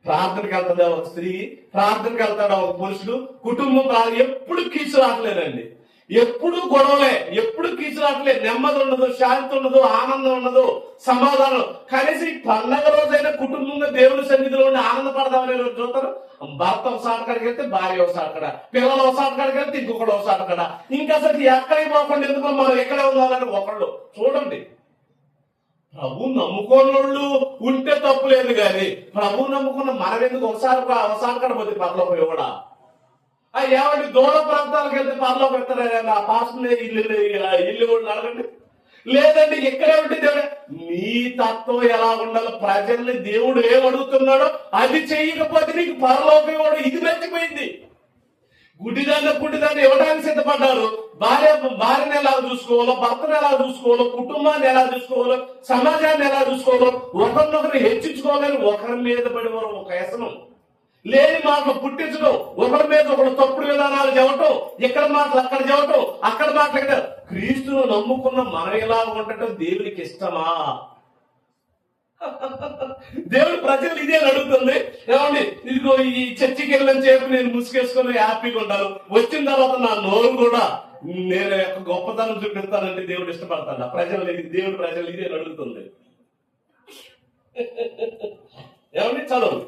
A: ప్రార్థనకి వెళ్తాడా ఒక స్త్రీ, ప్రార్థనకి వెళ్తాడా ఒక పురుషుడు, కుటుంబం ఎప్పుడు కీచు రావట్లేదండి, ఎప్పుడు గొడవలే, ఎప్పుడు కీచు రావట్లేదు, నెమ్మది ఉండదు, శాంతి ఉండదు, ఆనందం ఉండదు, సమాధానం. కనీసం పండగ రోజైనా కుటుంబంగా దేవుని సన్నిధిలో ఉండి ఆనందపడదామనే రోజు చూస్తారు. భర్త ఒకసారి కాడికి వెళ్తే భార్య ఒకసారి కడ, పిల్లలు ఒకసారి కాడికి వెళ్తే ఇంకొకటి ఒకసారి కడ. ఇంకా అసలు ఎక్కడికి పోకుండా ఎందుకు మనం ఎక్కడే ఉండాలని ఒకళ్ళు చూడండి. ప్రభు నమ్ముకోనోళ్ళు ఉంటే తప్పు లేదు, కానీ ప్రభు నమ్ముకున్న మనం ఎందుకు ఒకసారి కడపోతే పరలోకం ఇవ్వడా? ఏమంటే దూర ప్రాంతాలకు వెళ్తే పరలోకం పెడతారా? ఆ పాస్ని ఇల్లు కూడా అడగండి. లేదండి ఇక్కడే ఉంటే దేవుడు నీ తత్వం ఎలా ఉండాలో, ప్రజల్ని దేవుడు ఏమడుగుతున్నాడో అది చెయ్యకపోతే నీకు పరలోకం ఇవ్వడు. ఇది మర్చిపోయింది. గుడ్డిదాన్ని ఇవ్వడానికి సిద్ధపడ్డారు. భార్యను ఎలా చూసుకోవాలో, భర్తను ఎలా చూసుకోవాలో, కుటుంబాన్ని ఎలా చూసుకోవాలో, సమాజాన్ని ఎలా చూసుకోవాలో, ఒకరినొకరు హెచ్చించుకోవాలని ఒకరి మీద పడి ఒక వ్యసనం లేని మాటలు పుట్టించడం, ఒకరి మీద ఒకరు తప్పుడు విధానాలు చెప్పటం, ఇక్కడ మాటలు అక్కడ చెప్పటం, అక్కడ మాటలు ఇక్కడ. క్రీస్తును నమ్ముకున్న మనం ఎలా ఉండటం దేవునికి ఇష్టమా? దేవుడు ప్రజలు ఇదే అడుగుతుంది. ఏమండి, ఇదిగో ఈ చర్చికి వెళ్ళని చెప్పి నేను ముసుకేసుకొని హ్యాపీగా ఉంటాను, వచ్చిన తర్వాత నా నోరు కూడా నేను యొక్క గొప్పతనం చూపిస్తానంటే దేవుడు ఇష్టపడతాడు. దేవుడు ప్రజలు ఇదే అడుగుతుంది. ఏమండి, చదువు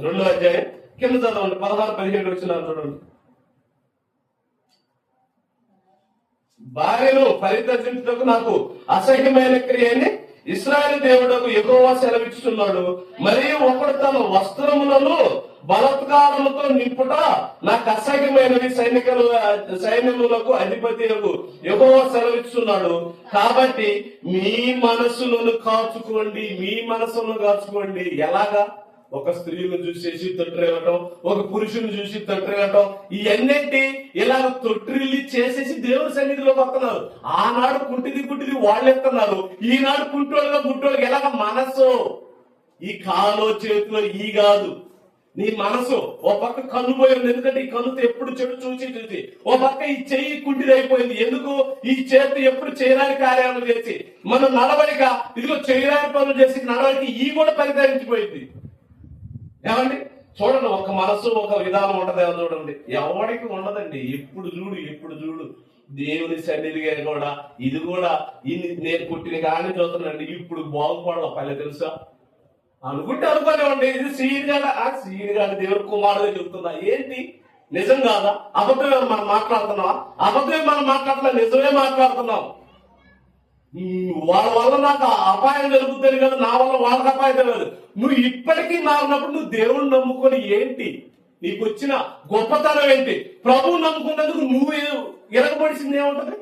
A: 2వ అధ్యాయం కింద చదవండి, 16-17 వచ్చిన చూడండి. భార్యను పరిత్యజించుటకు నాకు అసహ్యమైన క్రియని ఇశ్రాయేలు దేవుడకు యెహోవా సెలవిచ్చుచున్నాడు. మరియు ఒకడు తన వస్త్రములను బలత్కారముతో నింపుట నాకు అసహ్యమైనవి, సైన్యములకు అధిపతి యెహోవా సెలవిచ్చుచున్నాడు. కాబట్టి మీ మనసులను కాచుకోండి. ఎలాగా? ఒక స్త్రీని చూసేసి తొట్టిరేయటం, ఒక పురుషుని చూసి తొట్టిరేయటం, ఇవన్నింటి ఇలా తొట్టిల్లి చేసేసి దేవుని సన్నిధిలోకి వస్తున్నారు. ఆనాడు కుంటిది వాళ్ళు ఎత్తున్నారు, ఈనాడు గుట్టోళ్ళకి ఎలాగ మనసు, ఈ కాలో చేతిలో ఈ కాదు, నీ మనసు. ఓ పక్క కన్ను పోయింది, ఎందుకంటే ఈ కన్నుతో ఎప్పుడు చెడు చూసి ఓ పక్క ఈ చెయ్యి కుంటిదైపోయింది. ఎందుకు? ఈ చేతి ఎప్పుడు చేయరాని కార్యాలు చేసి మనం నడవడిక, ఇదిగో చేయరాని పనులు చేసి నడవడిక ఈ కూడా పరిధరించిపోయింది. ఏమండి, చూడండి, ఒక మనసు ఒక విధానం ఉంటది. చూడండి, ఎవరికి ఉండదండి. ఎప్పుడు చూడు దేవుని సన్నిధిగా కూడా ఇది కూడా నేను పుట్టిన కానీ చూస్తున్నాండి, ఇప్పుడు బాగుపడాలి పల్లె తెలుసా అనుకుంటే అనుకోనివ్వండి. ఇది సీనిగాడు దేవుడి కుమారుడు చెబుతున్నా. ఏంటి నిజం కాదా? అబద్ధమే మనం మాట్లాడుతున్నావా? అబద్ధమే మనం మాట్లాడుతున్నా, నిజమే మాట్లాడుతున్నాం. వాళ్ళ వల్ల నాకు అపాయం జరుగుతుంది కదా, నా వల్ల వాళ్ళకి అపాయం జరగదు. నువ్వు ఇప్పటికీ మారినప్పుడు నువ్వు దేవుణ్ణి నమ్ముకొని ఏంటి? నీకు వచ్చిన గొప్పతనం ఏంటి? ప్రభువు నమ్ముకున్నందుకు నువ్వు ఎరగబడిసింది ఏముంటది?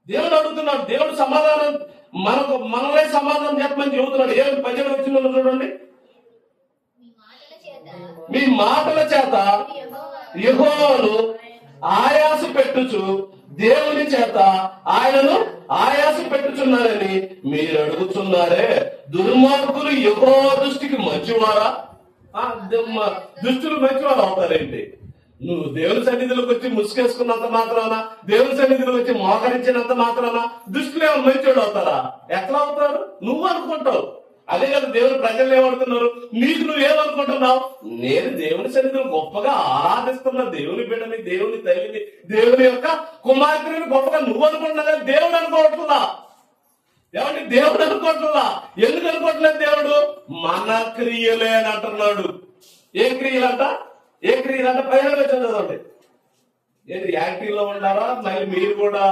A: దేవుడు అడుగుతున్నాడు. దేవుడు సమాధానం మనలే సమాధానం చెప్పమని చెబుతున్నాడు. 18 వచ్చిన చూడండి. మీ మాటల చేత యెహోవాను ఆయాస పెట్టుచు దేవుని చేత ఆయనను ఆయాస పెట్టుచున్నారని మీరు అడుగుతున్నారే. దుర్మార్గులు యెహోవా దృష్టికి మంచివారా? దుష్టులు మంచివారు అవుతారేంటి? నువ్వు దేవుని సన్నిధిలోకి వచ్చి ముసుకేసుకున్నంత మాత్రాన, దేవుని సన్నిధిలోకి వచ్చి మోకరించినంత మాత్రాన దుష్టులు ఏమైనా మంచోళ్ళు అవుతారా? ఎట్లా అవుతారు? నువ్వు అనుకుంటావు. అదే కదా దేవుని ప్రజలు ఏమడుతున్నారు, నీకు నువ్వేమనుకుంటున్నావు? నేను దేవుని సన్నిధిలో గొప్పగా ఆరాధిస్తున్న దేవుని బిడ్డని, దేవుని తల్లిని, దేవుని యొక్క కుమార్తెని గొప్పగా నువ్వు అనుకుంటున్నా, దేవుడు అనుకోవట్లా. ఏమంటే దేవుడు అనుకోవట్లా. ఎందుకు అనుకోవట్లేదు? దేవుడు మన క్రియలే అని అంటున్నాడు. ఏ క్రియలంట? ఏ క్రియలంట? 15 చదవండి. ఏది యాక్టివ్ లో ఉన్నారా? మళ్ళీ మీరు కూడా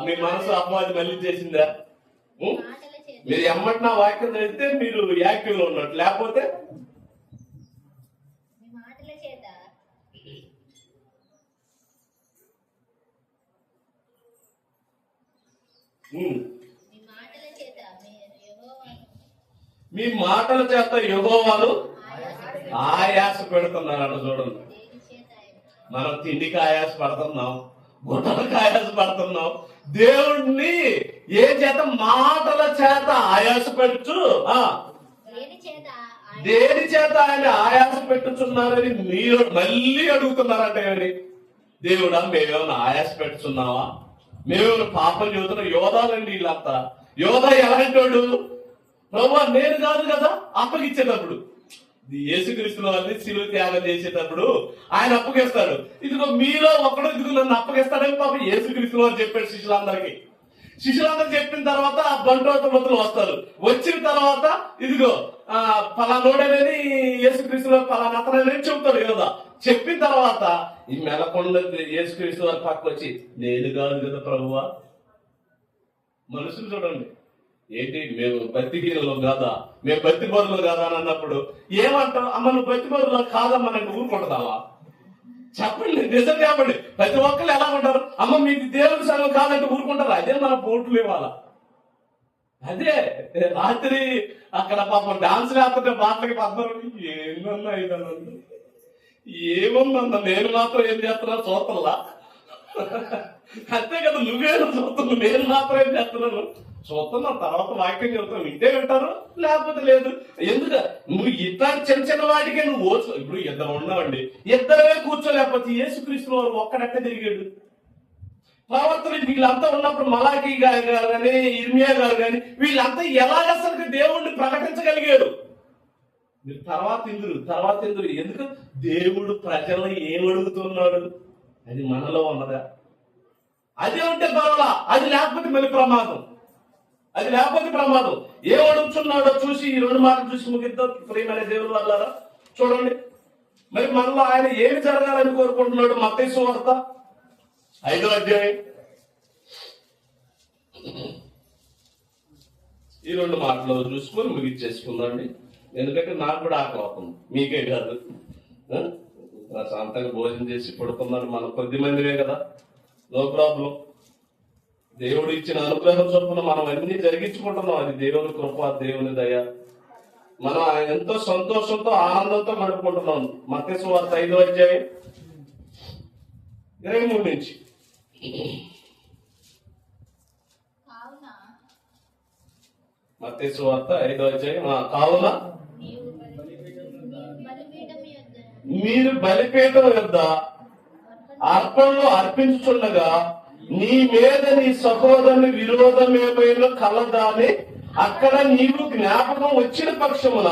A: మీ మనసు అపవాది మళ్ళీ చేసిందా? మీరు ఎమ్మటి నా వాక్యం చదివితే మీరు యాక్టివ్ లో ఉన్నట్టు, లేకపోతే మీ మాటల చేత యెహోవాను ఆయాస పెడుతున్నారట. చూడండి, మనం తిండికి ఆయాస పడుతున్నాం, గుట్టలకు ఆయాస పడుతున్నాం. దేవుణ్ణి ఏ చేత? మాటల చేత ఆయాస పెడుచు. దేని చేత ఆయన ఆయాస పెట్టుచున్నారని మీరు మళ్ళీ అడుగుతున్నారంటే ఏమని? దేవుడా మేమేమైనా ఆయాస పెట్టుచున్నావా? మేమేమైనా పాపం చెబుతున్నాం? యోధాలండి వీళ్ళంతా. యోధా ఎలాంటోడు? ప్రభువా నేను కాదు కదా అప్పగిచ్చేటప్పుడు, యేసుక్రీస్తుల వారిని శిలువ త్యాగం చేసేటప్పుడు ఆయన అప్పగిస్తాడు. ఇదిగో మీలో ఒకడు ఇదిగో నన్ను అప్పగిస్తాడని పాపం యేసుక్రీస్తుల వారు చెప్పాడు శిష్యులందరికీ. శిష్యులందరూ చెప్పిన తర్వాత ఆ బంటోతలు వస్తారు. వచ్చిన తర్వాత ఇదిగో పలానోడనేది యేసుక్రీస్తుల పలానతనని చెబుతాడు కదా. చెప్పిన తర్వాత ఈ మెలకొండ యేసుక్రీస్తు వారి పక్క వచ్చి, నేను కాదు కదా ప్రభువా. మనుషులు చూడండి, ఏంటి మేము భక్తిహీనులు కాదా, మేము భక్తి బరులు కాదా అని అన్నప్పుడు ఏమంటావు? అమ్మ నువ్వు భక్తి బరులు కాదమ్మా, నాకు ఊరుకుంటుందావా? చెప్పండి, నిజం చెప్పండి. ప్రతి ఒక్కరు ఎలా ఉంటారు? అమ్మ మీకు దేవుడి సంఘం కాదంటే ఊరుకుంటారు. అదే మన పోట్లు ఇవ్వాలా. అదే రాత్రి అక్కడ పాపం డాన్స్ లేకపోతే బాటలకి పద్దరు ఏందన్నా ఇదన్నా, ఏముందన్నా నేను మాత్రం ఏం చేస్తున్నా చూస్తల్లా. అంతే కదా, నువ్వేదో చూస్తున్నావు, నేను మాత్రం ఏం చేస్తున్నాను చూస్తున్నాం. తర్వాత వాక్యం చెబుతాం, వింటే వింటారు, లేకపోతే లేదు. ఎందుకు నువ్వు ఇట్లాంటి చిన్న చిన్న వాటికే నువ్వు ఓచు. ఇప్పుడు ఇద్దరు ఉన్నావండి, ఇద్దరే కూర్చోలేకపోతే యేసుక్రీస్తు వారు ఒక్కడెక్క తిరిగాడు? ప్రవర్తన వీళ్ళంతా ఉన్నప్పుడు మలాకి గారు కానీ, ఇర్మియా గారు కానీ వీళ్ళంతా ఎలాగ అసలు దేవుణ్ణి ప్రకటించగలిగారు? మీరు తర్వాత ఇందురు. ఎందుకు? దేవుడు ప్రజలను ఏమడుగుతున్నాడు అది మనలో ఉన్నదా? అది ఉంటే పర్వాలా, అది లేకపోతే మళ్ళీ ప్రమాదం. ఏం అడుగుతున్నాడో చూసి ఈ 2 మాటలు చూసి ముగిద్దాం. ప్రియమైన దేవుని వల్లారా చూడండి, మరి మనలో ఆయన ఏమి జరగాలని కోరుకుంటున్నాడు? మత్తయి సువార్త 5వ అధ్యాయం ఈ 2 మాటలు చూసుకొని ముగిచ్చేసుకుందండి. ఎందుకంటే నాకు కూడా ఆకలి అవుతుంది, మీకే కాదు. ప్రశాంతంగా భోజనం చేసి పడుకున్నాడు. మనం కొద్ది మందివే కదా, నో ప్రాబ్లం. దేవుడు ఇచ్చిన అనుగ్రహం చొప్పున మనం అన్ని జరిగించుకుంటున్నాం. అది దేవుని కృప, దేవుని దయ. మనం ఎంతో సంతోషంతో ఆనందంతో గడుపుకుంటున్నాం. మత్తయి సువార్త 5వ అధ్యాయం 23 నుంచి. మత్తయి సువార్త 5వ అధ్యాయం. కావున మీరు బలిపీఠం యొద్ద అర్పణలు అర్పించుచుండగా నీ మీద నీ సహోదరుని విరోధం ఏమైనా కలదాని అక్కడ నీవు జ్ఞాపకం వచ్చిన పక్షమున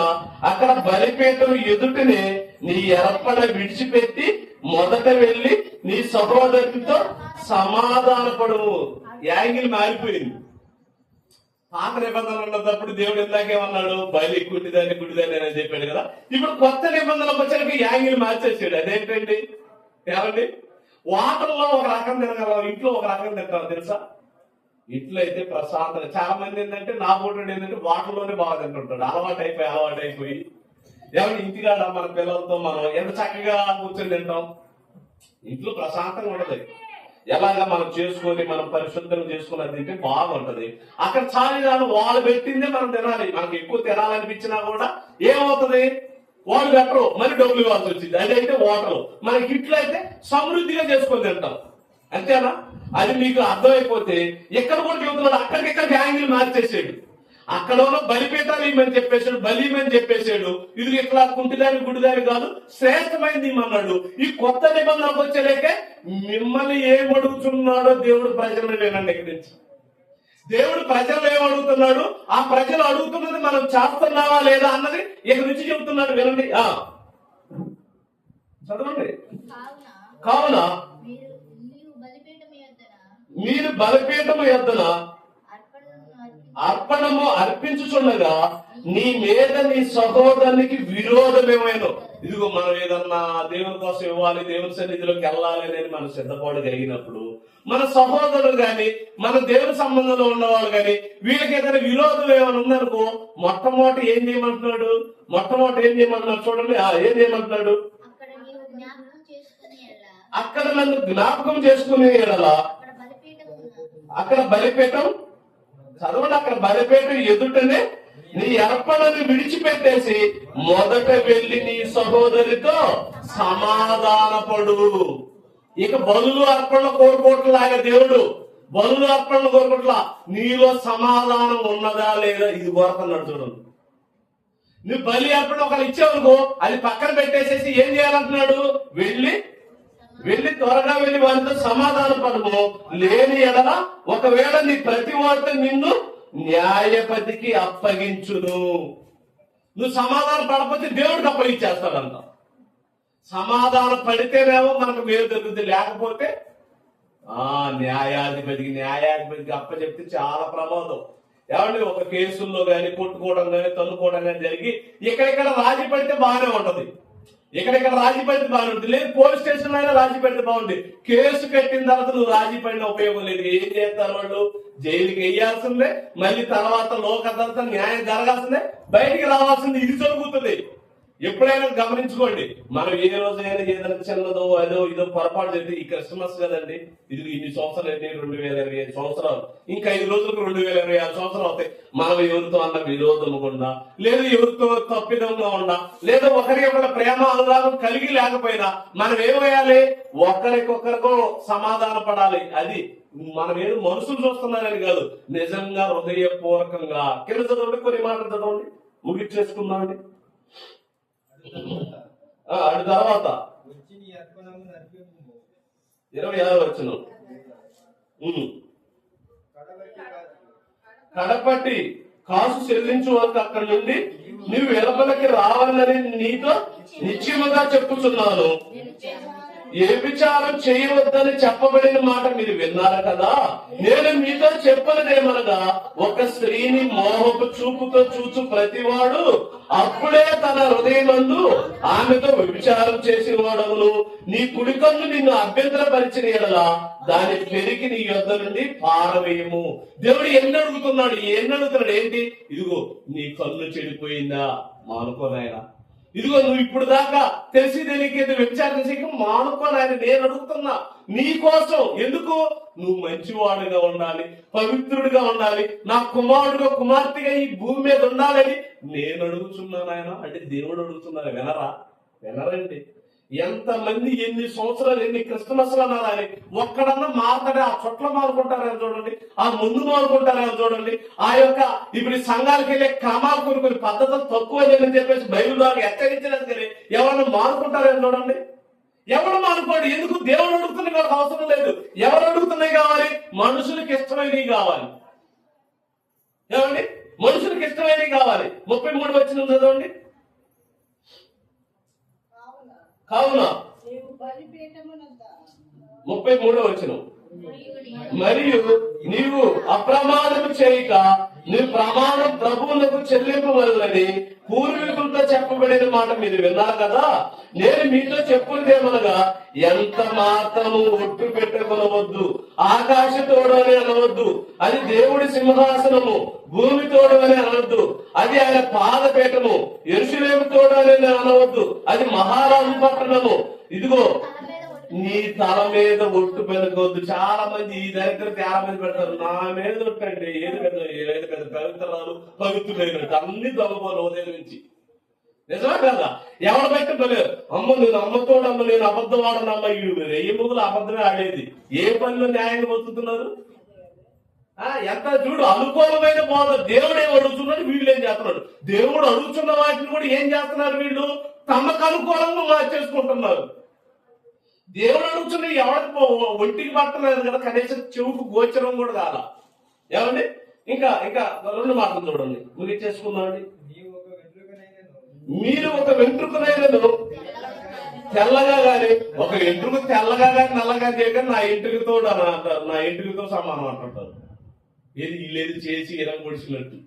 A: అక్కడ బలిపీఠం ఎదుటనే నీ అర్పణ విడిచిపెట్టి మొదట వెళ్లి నీ సహోదరునితో సమాధానపడుము. యాంగిల్ మారిపోయింది. పాత నిబంధనలు ఉన్నప్పుడు దేవుడు ఇందాకేమన్నాడు? బలి గుడ్డిదాన్ని అని చెప్పాడు కదా. ఇప్పుడు కొత్త నిబంధనలకు వచ్చాక యాంగిల్ మార్చేసాడు. అదేంటండి? ఏమండి? వాటర్లో ఒక రకం తినగలం, ఇంట్లో ఒక రకం తింటాం తెలుసా? ఇంట్లో అయితే ప్రశాంతంగా. చాలా మంది ఏంటంటే నా ఫోటో ఏంటంటే వాటర్లోనే బాగా తింటుంటాడు. అలవాటు అయిపోయి ఏమంటే ఇంటికాడ మన పిల్లలతో మనం ఎంత చక్కగా కూర్చొని తింటాం. ఇంట్లో ప్రశాంతంగా ఉండదు. ఎలాగా మనం చేసుకొని మనం పరిశుద్ధం చేసుకుని తింటే బాగుంటది. అక్కడ చాలు వాళ్ళు పెట్టిందే మనం తినాలి. మనకి ఎక్కువ తినాలనిపించినా కూడా ఏమవుతుంది? వాళ్ళు పెట్టరు, మరి డబ్బులు ఇవ్వాల్సి వచ్చింది. అదైతే వాటర్. మనకి ఇట్లా అయితే సమృద్ధిగా చేసుకొని తింటాం. అంతేనా? అది మీకు అర్థమైపోతే ఎక్కడ కూడా చెబుతున్నాడు, అక్కడికిక్కడికి యాంగిల్ మార్చేసాడు. అక్కడ ఉన్న బలిపీఠాలు ఇమ్మని చెప్పేశాడు, బలిమని చెప్పేశాడు. ఇది ఇట్లా కుంటిదాని గుడిదాని కాదు, శ్రేష్టమైంది ఇమ్మన్నాడు. ఈ కొత్త నిబంధనకు వచ్చేలేకే మిమ్మల్ని ఏం అడుగుతున్నాడో దేవుడు ప్రజలను వినండి. ఇక్కడి నుంచి దేవుడు ప్రజలు ఏమడుగుతున్నాడు, ఆ ప్రజలు అడుగుతున్నది మనం చేస్తున్నావా లేదా అన్నది ఇక్కడి నుంచి చెబుతున్నాడు. వినండి, చదవండి. కావున మీరు బలిపీఠము యొద్దన అర్పణము అర్పించుచుండగా నీ మీద నీ సహోదరునికి విరోధమేమైనా, ఇదిగో మనం ఏదన్నా దేవుని కోసం ఇవ్వాలి, దేవుని సన్నిధిలోకి వెళ్ళాలి అనేది మనం సిద్ధపాటు కలిగినప్పుడు మన సహోదరులు గాని మన దేవుని సంబంధంలో ఉన్నవాళ్ళు గాని వీళ్ళకి ఏదైనా విరోధం ఏమైనా ఉందనుకో మొట్టమొదటి ఏం చేయమంటున్నాడు, చూడండి. ఏం చేయమంటున్నాడు, అక్కడ నన్ను జ్ఞాపకం చేసుకునే ఎడలా అక్కడ బలిపీఠం, చదవండి, అక్కడ బలిపీఠం ఎదుటనే నీ అర్పణను విడిచిపెట్టేసి మొదట వెళ్లి నీ సహోదరితో సమాధానపడు. ఇక బలులు అర్పణలు కోరుకోవట్లాగా దేవుడు బలులు అర్పణలు కోరుకోవట్లా, నీలో సమాధానం ఉన్నదా లేదా ఇది కోరుతున్నాడు. చూడండి, నువ్వు బలి అర్పణ ఒకళ్ళు ఇచ్చావుకో అది పక్కన పెట్టేసేసి ఏం చేయాలంటున్నాడు, వెళ్ళి త్వరగా వెళ్ళి వారితో సమాధానం పడము. లేని ఎడల ఒకవేళ నీ ప్రతి వారితో నిన్ను న్యాయపతికి అప్పగించును. నువ్వు సమాధానం పడకపోతే దేవుడికి అప్పగించేస్తాడంట. సమాధానం పడితేనేమో మనకు మేలు జరుగుతుంది, లేకపోతే న్యాయాధిపతికి అప్పచెప్తే చాలా ప్రమాదం. ఏమంటే ఒక కేసుల్లో గాని కొట్టుకోవడం గాని తన్నుకోవడం గాని జరిగి ఇక్కడ రాజీ పడితే బాగానే ఉంటది, ఇక్కడ రాజీ పడితే బాగానే ఉంటుంది. లేదు పోలీస్ స్టేషన్ అయినా రాజీ పడితే బాగుంది. కేసు కట్టిన తర్వాత నువ్వు రాజీ పడిన ఉపయోగం లేదు. ఏం చేస్తారు వాళ్ళు, జైలుకి వెయ్యాల్సిందే, మళ్ళీ తర్వాత లోకంతా న్యాయం జరగాల్సిందే, బయటికి రావాల్సిందే. ఇది జరుగుతుంది. ఎప్పుడైనా గమనించుకోండి, మనం ఏ రోజైనా ఏదైనా చిన్నదో అదో ఇదో పొరపాటు జరిగితే, ఈ క్రిస్మస్ కదండి, ఇది ఇన్ని సంవత్సరాలు అయితే 2025 సంవత్సరాలు, ఇంకా 5 రోజులకు 2026 సంవత్సరాలు అవుతాయి. మనం ఎవరితో అన్న విరోధం ఉండా, లేదా ఎవరితో తప్పిదంగా ఉండా, లేదా ఒకరి ప్రేమ అనురాగం కలిగి లేకపోయినా మనం ఏమయ్యాలి, ఒకరికొకరికో సమాధాన పడాలి. అది మనం ఏదో మనుషులు చూస్తున్నారని కాదు, నిజంగా హృదయపూర్వకంగా. కింద చదవండి, కొన్ని మాటలు చదవండి, ముగిచ్చేసుకుందామండి. అటు తర్వాత 26వ వచనం, కడపట్టి కాసు చెల్లించు వరకు అక్కడి నుండి నువ్వు వెలుపలకి రావాలని నీతో నిశ్చయముగా చెప్పుచున్నాను. ఏ విచారం చేయవద్దని చెప్పబడిన మాట మీరు విన్నారు కదా. నేను మీతో చెప్పనిదేమనగా, ఒక స్త్రీని మోహపు చూపుతో చూచు ప్రతివాడు అప్పుడే తన హృదయమందు ఆమెతో వ్యభిచారం చేసేవాడవును. నీ కుడి కన్ను నిన్ను అభ్యంతరపరిచిన ఎడలా దాని పెరిగి నీ యొద్ద నుండి పారవేయము. దేవుడు ఎన్ని అడుగుతున్నాడు ఏంటి, ఇదిగో నీ కన్ను చెడిపోయిందా, మానుకోనాయన. ఇదిగో నువ్వు ఇప్పుడు దాకా తెలిసి తెలియకేది వ్యభిచారం చేయక మానుకోనాయన. నేను అడుగుతున్నా నీ కోసం. ఎందుకు, నువ్వు మంచివాడుగా ఉండాలి, పవిత్రుడిగా ఉండాలి, నా కుమారుడుగా కుమార్తెగా ఈ భూమి మీద ఉండాలని నేను అడుగుతున్నాను ఆయన. అంటే దేవుడు అడుగుతున్నారు. వినరండి. ఎంతమంది ఎన్ని సంవత్సరాలు ఎన్ని క్రిస్మస్లు అన్నారు ఆయన. ఒక్కడన్నా మాట్లాడే ఆ చుట్ల మారుకుంటారని చూడండి, ఆ ముందు మారుకుంటారని చూడండి, ఆ యొక్క ఇప్పుడు సంఘాలకు వెళ్ళే క్రమాలు కొన్ని పద్ధతులు తక్కువ అని చెప్పేసి బైబిల్ ద్వారా హెచ్చరించలేదు. కానీ ఎవరన్నా మారుకుంటారని చూడండి. ఎవరు మానుకోండి. ఎందుకు, దేవుడు అడుగుతున్న అవసరం లేదు. ఎవరు అడుగుతున్నాయి కావాలి, మనుషులకు ఇష్టమైనవి కావాలి. ఏమండి, మనుషులకు ఇష్టమైనవి కావాలి. 33 వచనం చదవండి. కావున 33వ వచనం, మరియు నీవు అప్రమాణము చేయక నీ ప్రమాణం ప్రభువులకు చెల్లింపవలనని పూర్వీకులతో చెప్పబడిన మాట మీరు విన్నారు కదా. నేను మీతో చెప్పుదేమనగా, ఎంత మాత్రము ఒట్టు పెట్టుకొనవద్దు. ఆకాశ తోడు అని అనవద్దు, అది దేవుడి సింహాసనము. భూమి తోడు అని అనవద్దు, అది ఆయన పాదపీఠము. యెరూషలేము తోడు అని అనవద్దు, అది మహారాజు పట్టణము. ఇదిగో నీ తల మీద ఒట్టు పెరగొద్దు. చాలా మంది ఈ దగ్గర చాలా మంది పెడతారు, నా మీద ఒట్టండి. ఏది పెద్ద పవిత్రాలు పవిత్రులైనట్టు అన్ని దొంగపోలు ఉదయం నుంచి. నిజమే కదా, ఎవరు బయట అమ్మ నేను అమ్మతోడమ్మ, నేను అబద్ధం ఆడనమ్మ. ఈ ముగ్గులు అబద్ధమే ఆడేది. ఏ పనిలో న్యాయంగా బతుకుతున్నారు, ఎంత చూడు అనుకూలమైన బోధ. దేవుడు ఏం అడుగుతున్నాడు, వీళ్ళు ఏం చేస్తున్నాడు. దేవుడు అడుగుతున్న వాటిని కూడా ఏం చేస్తున్నారు వీళ్ళు, తమకు అనుకూలంగా మార్చేసుకుంటున్నారు. దేవుడు అడుగుతున్న ఎవరికి ఒంటికి పట్టలేదు కదా, కనీసం చెవుకు గోచరం కూడా కాదా. ఏమండి, ఇంకా ఇంకా 2 మాటలు చూడండి, ముగించేసుకుందామండి. మీరు ఒక వెంట్రుకనైనను తెల్లగా గాని, ఒక ఎంట్రుకు తెల్లగా గాని నల్లగా చేయగానే నా ఇంటికి తోడు అని అంటారు, నా ఇంటికితో సమానం అంటుంటారు. ఏది వీళ్ళేది చేసి ఇరం పొడిచినట్టు.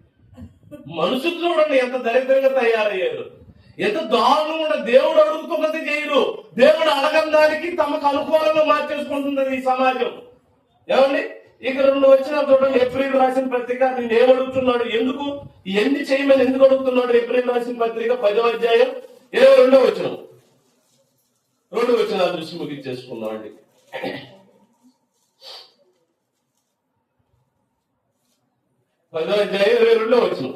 A: మనుషులు చూడండి ఎంత దరిద్రంగా తయారయ్యారు, ఎంత దారుణంగా. దేవుడు అడుగుతున్నది చేయరు, దేవుడు అడగని దానికి తమకు అనుకూలంగా మార్చేసుకుంటున్నది ఈ సమాజం. ఏమండి, ఇక 2 వచ్చిన చూడండి. ఏప్రిల్ రాసిన పత్రిక, నేను ఏమడుగుతున్నాడు, ఎందుకు ఇవన్నీ చేయమని ఎందుకు అడుగుతున్నాడు. ఏప్రిల్ రాసిన పత్రిక 10వ అధ్యాయం 22వ వచనం. 2 వచనాల దృష్టి ముగించేసుకుందాం అండి. 10వ అధ్యాయం 22వ వచనం.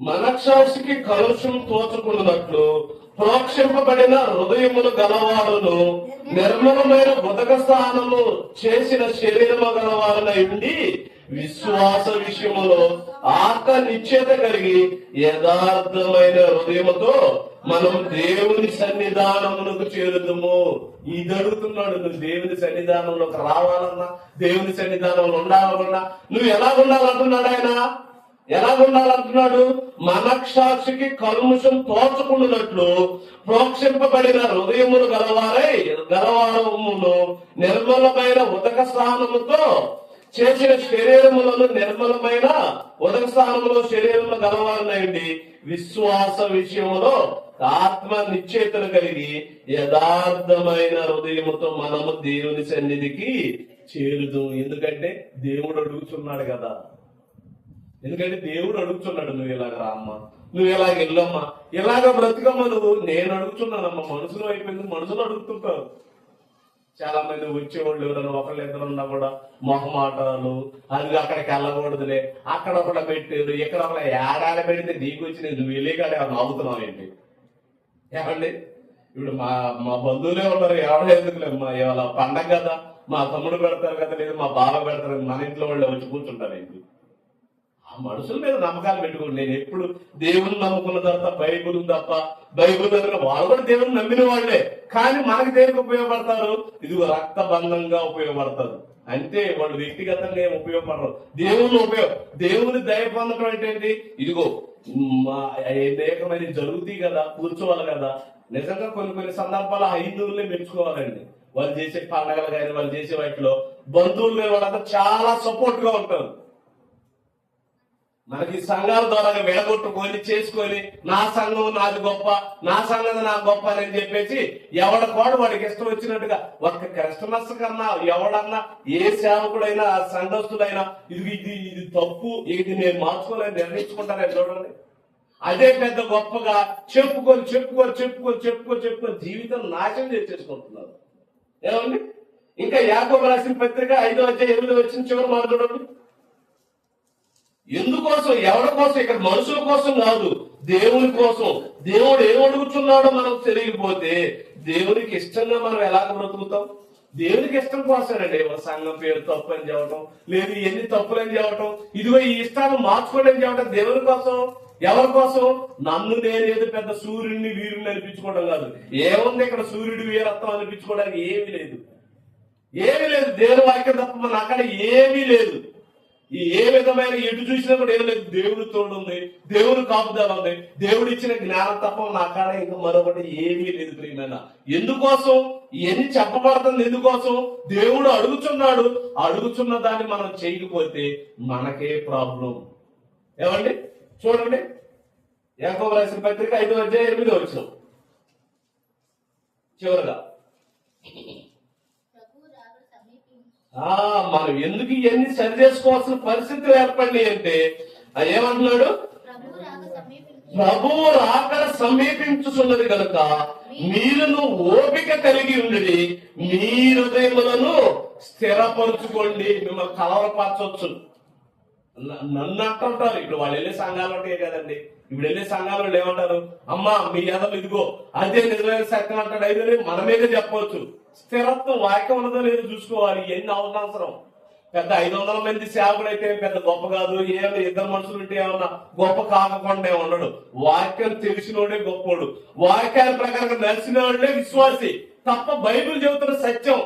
A: మనక్షాక్షికి కలుషం తోచుకున్నట్లు ప్రోక్షింపబడిన హృదయములు గలవారును నిర్మలమైన ఉదక స్థానము చేసిన శరీరము గలవారునై ఉండి విశ్వాస విషయములో ఆత్మ నిశ్చేత కలిగి యథార్థమైన హృదయముతో మనం దేవుని సన్నిధానమునకు చేరుదుము. ఇది అడుగుతున్నాడు. నువ్వు దేవుని సన్నిధానంలోకి రావాలన్నా, దేవుని సన్నిధానంలో ఉండాలన్నా నువ్వు ఎలా ఉండాలంటున్నాడు ఆయన. ఎలాగుండాలంటున్నాడు, మనక్షాక్షికి కల్ముషం తోచుకున్నట్లు ప్రోక్షింపబడిన హృదయములు గలవారమును నిర్మలమైన ఉదక స్థానముతో చేసిన శరీరములను నిర్మలమైన ఉదక స్థానములో శరీరములు గలవారనండి విశ్వాస విషయములో ఆత్మ నిశ్చేతను కలిగి యథార్థమైన హృదయముతో మనము దేవుని సన్నిధికి చేరుదు. ఎందుకంటే దేవుడు అడుగుతున్నాడు కదా. ఎందుకంటే దేవుడు అడుగుతున్నాడు, నువ్వు ఇలాగ రామ్మా, నువ్వు ఇలాగ వెళ్ళమ్మా, ఇలాగ బ్రతుకమ్మా. నువ్వు నేను అడుగుతున్నానమ్మా. మనుషులు అయిపోయింది, మనుషులు అడుగుతుంటారు. చాలా మంది వచ్చేవాళ్ళు ఎవరైనా ఒకళ్ళు ఇద్దరు ఉన్నా కూడా మొహమాటాలు, అది అక్కడికి వెళ్ళకూడదులే, అక్కడ ఒకటి పెట్టారు, ఇక్కడ ఒకళ్ళ ఏడాడ పెడితే నీకు వచ్చి నేను వెళ్ళికాడే నవ్వుతున్నావు ఏంటి. ఏమండి, ఇప్పుడు మా బంధువులే ఉన్నారు, ఎవడ ఎందుకులేమ్మా, ఇవాళ పండగ కదా, మా తమ్ముడు పెడతారు కదా, లేదు మా బావ పెడతారు, మన ఇంట్లో వాళ్ళు వచ్చి కూర్చుంటారు ఏంటి. మనుషుల మీద నమ్మకాలు పెట్టుకోండి. నేను ఎప్పుడు దేవుని నమ్ముకున్న తర్వాత బైబుల్ తప్ప, బైబుల్ దగ్గర వాళ్ళు కూడా దేవుని నమ్మిన వాళ్లే, కానీ మనకి దేనికి ఉపయోగపడతారు, ఇదిగో రక్తబంధంగా ఉపయోగపడతారు అంతే. వాళ్ళు వ్యక్తిగతంగా ఏం ఉపయోగపడరు. దేవుని దయ పొందడం ఏంటంటే ఇదిగో అనేకమైన జరుగుతాయి కదా, కూర్చోవాలి కదా. నిజంగా కొన్ని సందర్భాలు హిందువులనే మెచ్చుకోవాలండి. వాళ్ళు చేసే పండగలు కానీ వాళ్ళు చేసే వాటిలో బంధువులు వాళ్ళంతా చాలా సపోర్ట్ గా ఉంటారు. మనకి సంఘాల ద్వారా విడగొట్టుకొని చేసుకొని నా సంఘం నాది గొప్ప, నా సంఘం నాకు గొప్ప అని చెప్పేసి ఎవడ కోడు వాడికి ఇష్టం వచ్చినట్టుగా ఒక కస్టమర్స్ కన్నా ఎవడన్నా ఏ సేవకుడైనా సంఘస్థుడైనా ఇది తప్పు, ఇది నేను మార్చుకోలేని నిర్ణయించుకుంటానని చూడండి. అదే పెద్ద గొప్పగా చెప్పుకొని జీవితం నాశనం చేసేసుకుంటున్నారు. ఏమండి, ఇంకా యాకోబు రాసిన పత్రిక 5వ అధ్యాయం 8వ వచనం చివరి మాట చూడండి. ఎందుకోసం, ఎవరి కోసం, ఇక్కడ మనుషుల కోసం కాదు, దేవుని కోసం. దేవుడు ఏం అడుగుతున్నాడో మనకు తెలియకపోతే దేవునికి ఇష్టంగా మనం ఎలాగ బ్రతుకుతాం. దేవునికి ఇష్టం కోసమేనండి సంఘం పేరు తప్పు అని చెప్పటం, లేదు ఎన్ని తప్పులని చెప్పటం, ఇదిగో ఈ ఇష్టాన్ని మార్చుకోండి అని చెప్పటం దేవుని కోసం. ఎవరి కోసం, నన్ను నేనేది పెద్ద సూర్యుడిని వీరుని అనిపించుకోవడం కాదు. ఏముంది ఇక్కడ సూర్యుడు వీరత్వం అనిపించుకోవడానికి ఏమీ లేదు. దేవుని వాక్యం తప్ప మన అక్కడ ఏమీ లేదు. ఏ విధమైన ఎటు చూసినా కూడా ఏం లేదు. దేవుడు తోడు ఉంది, దేవుడు కాపుదల ఉంది, దేవుడు ఇచ్చిన జ్ఞానం తప్ప నా కాడ ఇంకా మరొకటి ఏమీ లేదు. ప్రియమైన ఎందుకోసం ఇవన్నీ చెప్పబడుతుంది, ఎందుకోసం దేవుడు అడుగుతున్నాడు. అడుగుతున్న దాన్ని మనం చేయకపోతే మనకే ప్రాబ్లం. ఏమండి, చూడండి యాకోబు రాసిన పత్రిక 5వ అధ్యాయం 8వ వచనం చివరగా. మనం ఎందుకు ఇవన్నీ సరి చేసుకోవాల్సిన పరిస్థితులు ఏర్పడినాయి అంటే ఏమంటున్నాడు, ప్రభువు రాకడ సమీపించుతున్నది కనుక మీరును ఓపిక కలిగి ఉండి మీ హృదయములను స్థిరపరుచుకోండి. మిమ్మల్ని కలవరపరచవచ్చు. నన్ను అంటుంటారు, ఇప్పుడు వాళ్ళు వెళ్ళే సంఘాలు ఉంటాయి కదండి, ఇప్పుడు వెళ్ళే సంఘాలు ఏమంటారు, అమ్మా మీ ఎదలు ఇదిగో అదే నిజమైన సత్యం అంటాడు, అయితే మన మీదే చెప్పవచ్చు. స్థిరత్వం వాక్యం ఉన్నదో లేదో చూసుకోవాలి. ఎన్ని అవసరం. పెద్ద 500 మంది సేవకుడు అయితే పెద్ద గొప్ప కాదు, ఏమన్నా ఇద్దరు మనుషులు ఉంటే ఏమన్నా గొప్ప కాకుండా ఉండడు. వాక్యం తెలిసినోడే గొప్పోడు, వాక్యాల ప్రకారంగా నడిచిన వాడే విశ్వాసి తప్ప బైబిల్ చెబుతున్న సత్యం.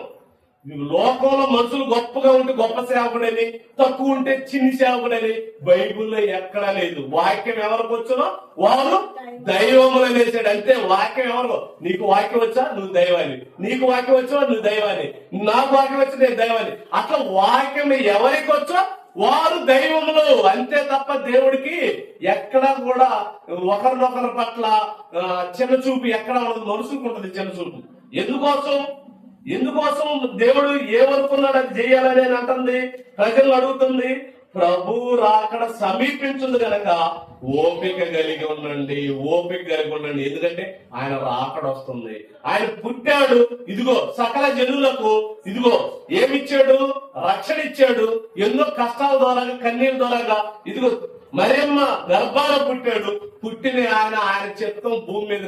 A: లోకంలో మనుషులు గొప్పగా ఉంటే గొప్ప సేవకుడని, తక్కువ ఉంటే చిన్ని సేవకుడని బైబిల్లో ఎక్కడా లేదు. వాక్యం ఎవరికి వచ్చునో వారు దైవములు అనేసాడు. అంతే. వాక్యం ఎవరు, నీకు వాక్యం వచ్చా నువ్వు దైవాన్ని, నీకు వాక్యం వచ్చా నువ్వు దైవాన్ని, నాకు వాక్యం వచ్చి నేను దైవాన్ని. అట్లా వాక్యం ఎవరికి వచ్చో వారు దైవములు. అంతే తప్ప దేవుడికి ఎక్కడా కూడా ఒకరినొకరి పట్ల చిన్న చూపు ఎక్కడ ఉండదు. మనుషులకు ఉంటుంది చిన్న చూపు. ఎందుకోసం దేవుడు ఏమనుకున్నాడు అది చేయాలని అంటుంది, ప్రజలు అడుగుతుంది. ప్రభు రాకడ సమీపించింది కనుక ఓపిక కలిగి ఉండండి. ఎందుకంటే ఆయన రాకడ వస్తుంది. ఆయన పుట్టాడు, ఇదిగో సకల జనులకు ఇదిగో ఏమిచ్చాడు, రక్షణ ఇచ్చాడు. ఎన్నో కష్టాల ద్వారా, కన్నీళ్ళ ద్వారా ఇదిగో మరియమ్మ గర్భాన పుట్టాడు. పుట్టిన ఆయన చిత్తం భూమి మీద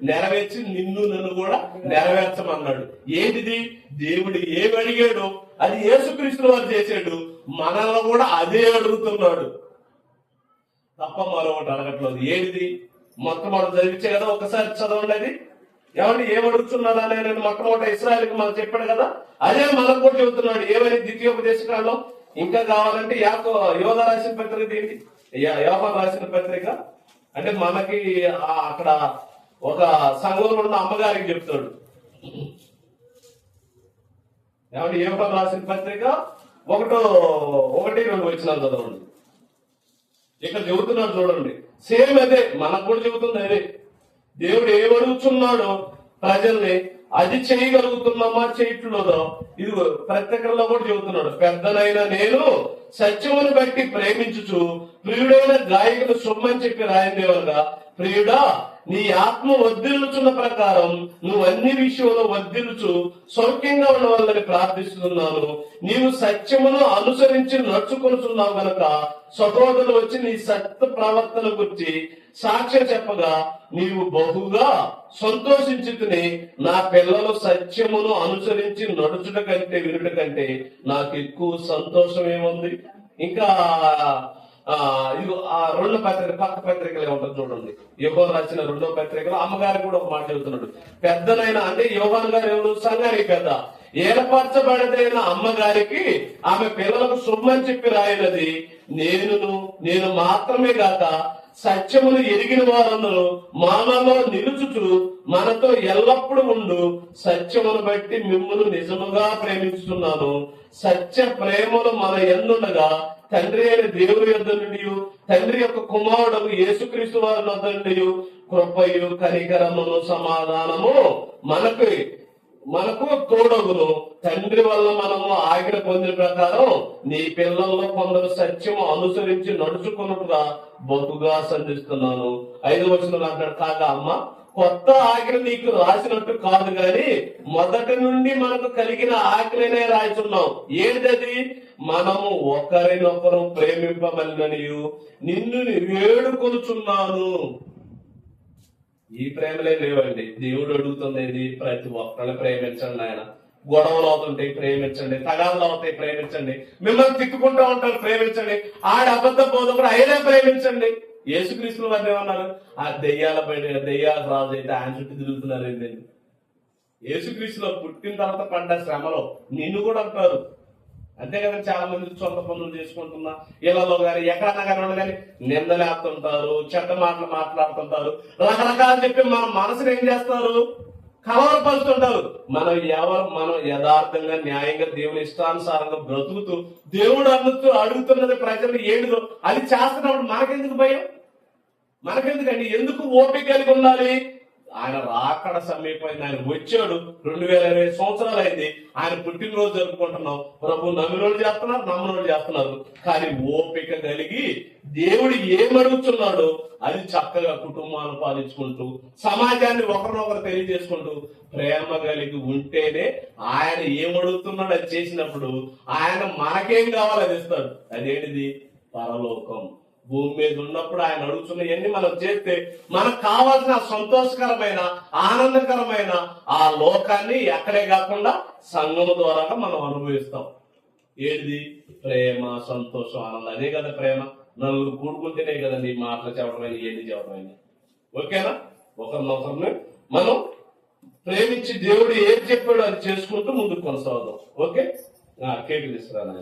A: నెరవేర్చి నిన్ను నన్ను కూడా నెరవేర్చమన్నాడు. ఏంటిది? దేవుడు ఏమి అడిగాడు అది యేసుక్రీస్తు వారు చేశాడు. మనల్ని కూడా అదే అడుగుతున్నాడు తప్ప మరొకటి అడగట్లేదు. ఏంటిది? మొట్టమొదటి చదివించే కదా, ఒకసారి చదవండి. అది ఏమంటే ఏమడుగుతున్నాడు అని నేను మొట్టమొదటి ఇశ్రాయేలుకి మనకు చెప్పాడు కదా, అదే మనకు కూడా చెబుతున్నాడు. ఏమని? ద్వితీయోపదేశకాండం. ఇంకా కావాలంటే యోధ రాసిన పత్రిక ఏంటి, యోహాను రాసిన పత్రిక. అంటే మనకి అక్కడ ఒక సంఘంలో ఉన్న అమ్మగారికి చెప్తాడు. ఏమంటే యోహాను రాసిన పత్రిక 1:2 వచ్చిన చదవండి. ఇక్కడ చెబుతున్నాడు చూడండి. సేమ్ అదే మనకు కూడా చెబుతుంది. అదే దేవుడు ఏమడుగుతున్నాడో ప్రజల్ని అది చేయగలుగుతున్నామా చేయట్లేదో ఇది ప్రత్యేకంలో కూడా చెబుతున్నాడు. పెద్దనైన నేను సత్యమును బట్టి ప్రేమించుచు ప్రియుడైన గాయకుడు శుభమని చెప్పి రాయందేవనగా, ప్రియుడా నీ ఆత్మ వర్ధిల్లుచున్న ప్రకారం నువ్వు అన్ని విషయంలో వర్ధిల్లుచు సౌఖ్యంగా ఉండవాలని ప్రార్థిస్తున్నాను. నీవు సత్యమును అనుసరించి నడుచుకొనుచున్నావు గనక సహోదరులు వచ్చి నీ సత్య ప్రవర్తన గురించి సాక్ష్యం చెప్పగా నీవు బహుగా సంతోషించుకుని, నా పిల్లలు సత్యమును అనుసరించి నడుచుట కంటే వినుట కంటే నాకు ఎక్కువ సంతోషం ఏముంది. ఇంకా ఇది రెండో పత్రిక పక్క పత్రికలు ఏమంటారు చూడండి. యోహాను రాసిన 2వ పత్రికలో అమ్మగారు కూడా ఒక మాట చెబుతున్నాడు. పెద్దనైనా అంటే యోహాను గారు ఎవరు? సంఘానికి పెద్ద. ఏర్పరచబడదైన అమ్మగారికి ఆమె పిల్లలకు శుభమని చెప్పి రాయినది నేను మాత్రమే కాక సత్యమును ఎరిగిన వారందరూ మనలో నిలుచుచు మనతో ఎల్లప్పుడూ ఉండు సత్యమును బట్టి మిమ్మును నిజముగా ప్రేమిస్తున్నాను. సత్య ప్రేమను మన యందుండగా తండ్రి అయిన దేవుని యొద్ద నుండి తండ్రి యొక్క కుమారుడు యేసుక్రీస్తు వారి వద్ద నుండి కృపయు కనికరమును సమాధానము మనకు తోడగును. తండ్రి వల్ల మనము ఆజ్ఞ పొందిన ప్రకారం నీ పిల్లల్లో కొందరు సత్యము అనుసరించి నడుచుకున్నట్టుగా బహుగా సంధిస్తున్నాను. 5వ వచనంలో అంటాడు, కాగా అమ్మ కొత్త ఆజ్ఞ నీకు రాసినట్టు కాదు గాని మొదటి నుండి మనకు కలిగిన ఆజ్ఞనే రాయిచున్నాం. ఏంటది? మనము ఒకరినొకరు ప్రేమింపమనియు నిన్ను వేడుకొనుచున్నాను. ఈ ప్రేమలే లేవండి. దేవుడు అడుగుతుంది ప్రతి ఒక్కరిని ప్రేమించండి. ఆయన గొడవలు అవుతుంటాయి ప్రేమించండి, తగాదాలు అవుతాయి ప్రేమించండి, మిమ్మల్ని తిట్టుకుంటూ ఉంటారు ప్రేమించండి, ఆడ అబద్ధ బోధకుడు అయినా ప్రేమించండి. యేసుక్రీస్తు వారు ఏమన్నారు? ఆ దెయ్యాల రాజు అయితే ఆయన చుట్టూ తిరుగుతున్నారు ఏంటండి? యేసుక్రీస్తులో పుట్టిన తర్వాత పడ్డ శ్రమలో నిన్ను కూడా అంటారు. అంతే కదా, చాలా మంది సొంత పనులు చేసుకుంటున్నా ఇళ్లలో గాని ఎక్కడన్నా కానీ కానీ నిందలేస్తుంటారు, చెడ్డ మాటలు మాట్లాడుతుంటారు, రకరకాలు చెప్పి మన మనసును ఏం చేస్తారు? కలవరపరుస్తుంటారు. మనం యథార్థంగా న్యాయంగా దేవుని ఇష్టానుసారంగా బ్రతుకుతూ దేవుడు అడుగుతున్నది ప్రజలు ఏడుదో అది చేస్తున్నప్పుడు మనకెందుకు భయం? మనకెందుకండి? ఎందుకు ఓపిక కలిగి ఉండాలి? ఆయన రాకడ సమీపమైంది. ఆయన వచ్చాడు. 2020 సంవత్సరాలు అయింది. ఆయన పుట్టినరోజు జరుపుకుంటున్నాం. ప్రభు నమ్మినోళ్ళు చేస్తున్నారు. కానీ ఓపిక కలిగి దేవుడు ఏమడుగుతున్నాడో అది చక్కగా కుటుంబాన్ని పాలించుకుంటూ సమాజాన్ని ఒకరినొకరు తెలియజేసుకుంటూ ప్రేమ కలిగి ఉంటేనే ఆయన ఏమడుగుతున్నాడు అది చేసినప్పుడు ఆయన మనకేం కావాలో అది ఇస్తాడు. అదేంటిది? పరలోకం. భూమి మీద ఉన్నప్పుడు ఆయన అడుగుతున్నవన్నీ మనం చేస్తే మనకు కావాల్సిన సంతోషకరమైన ఆనందకరమైన ఆ లోకాన్ని ఎక్కడే కాకుండా సంఘము ద్వారా మనం అనుభవిస్తాం. ఏది? ప్రేమ, సంతోషం, ఆనందం. అదే కదా ప్రేమ. నలుగురు కూడుకుంటేనే కదండి ఈ మాటలు చెప్పడమైనా ఏంటి చెప్పడమైనా. ఓకేనా? ఒకరినొకరిని మనం ప్రేమించి దేవుడు ఏది చెప్పాడో అది చేసుకుంటూ ముందుకు కొనసాగుదాం. ఓకే? కేక్ తీసుకురా నాయన.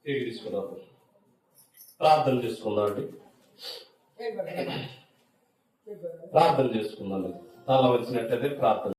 A: కేక్ తీసుకురా. ప్రార్థన చేసుకుందాం అండి. ప్రార్థన చేసుకుందాం. తల వచ్చినట్టయితే ప్రార్థన.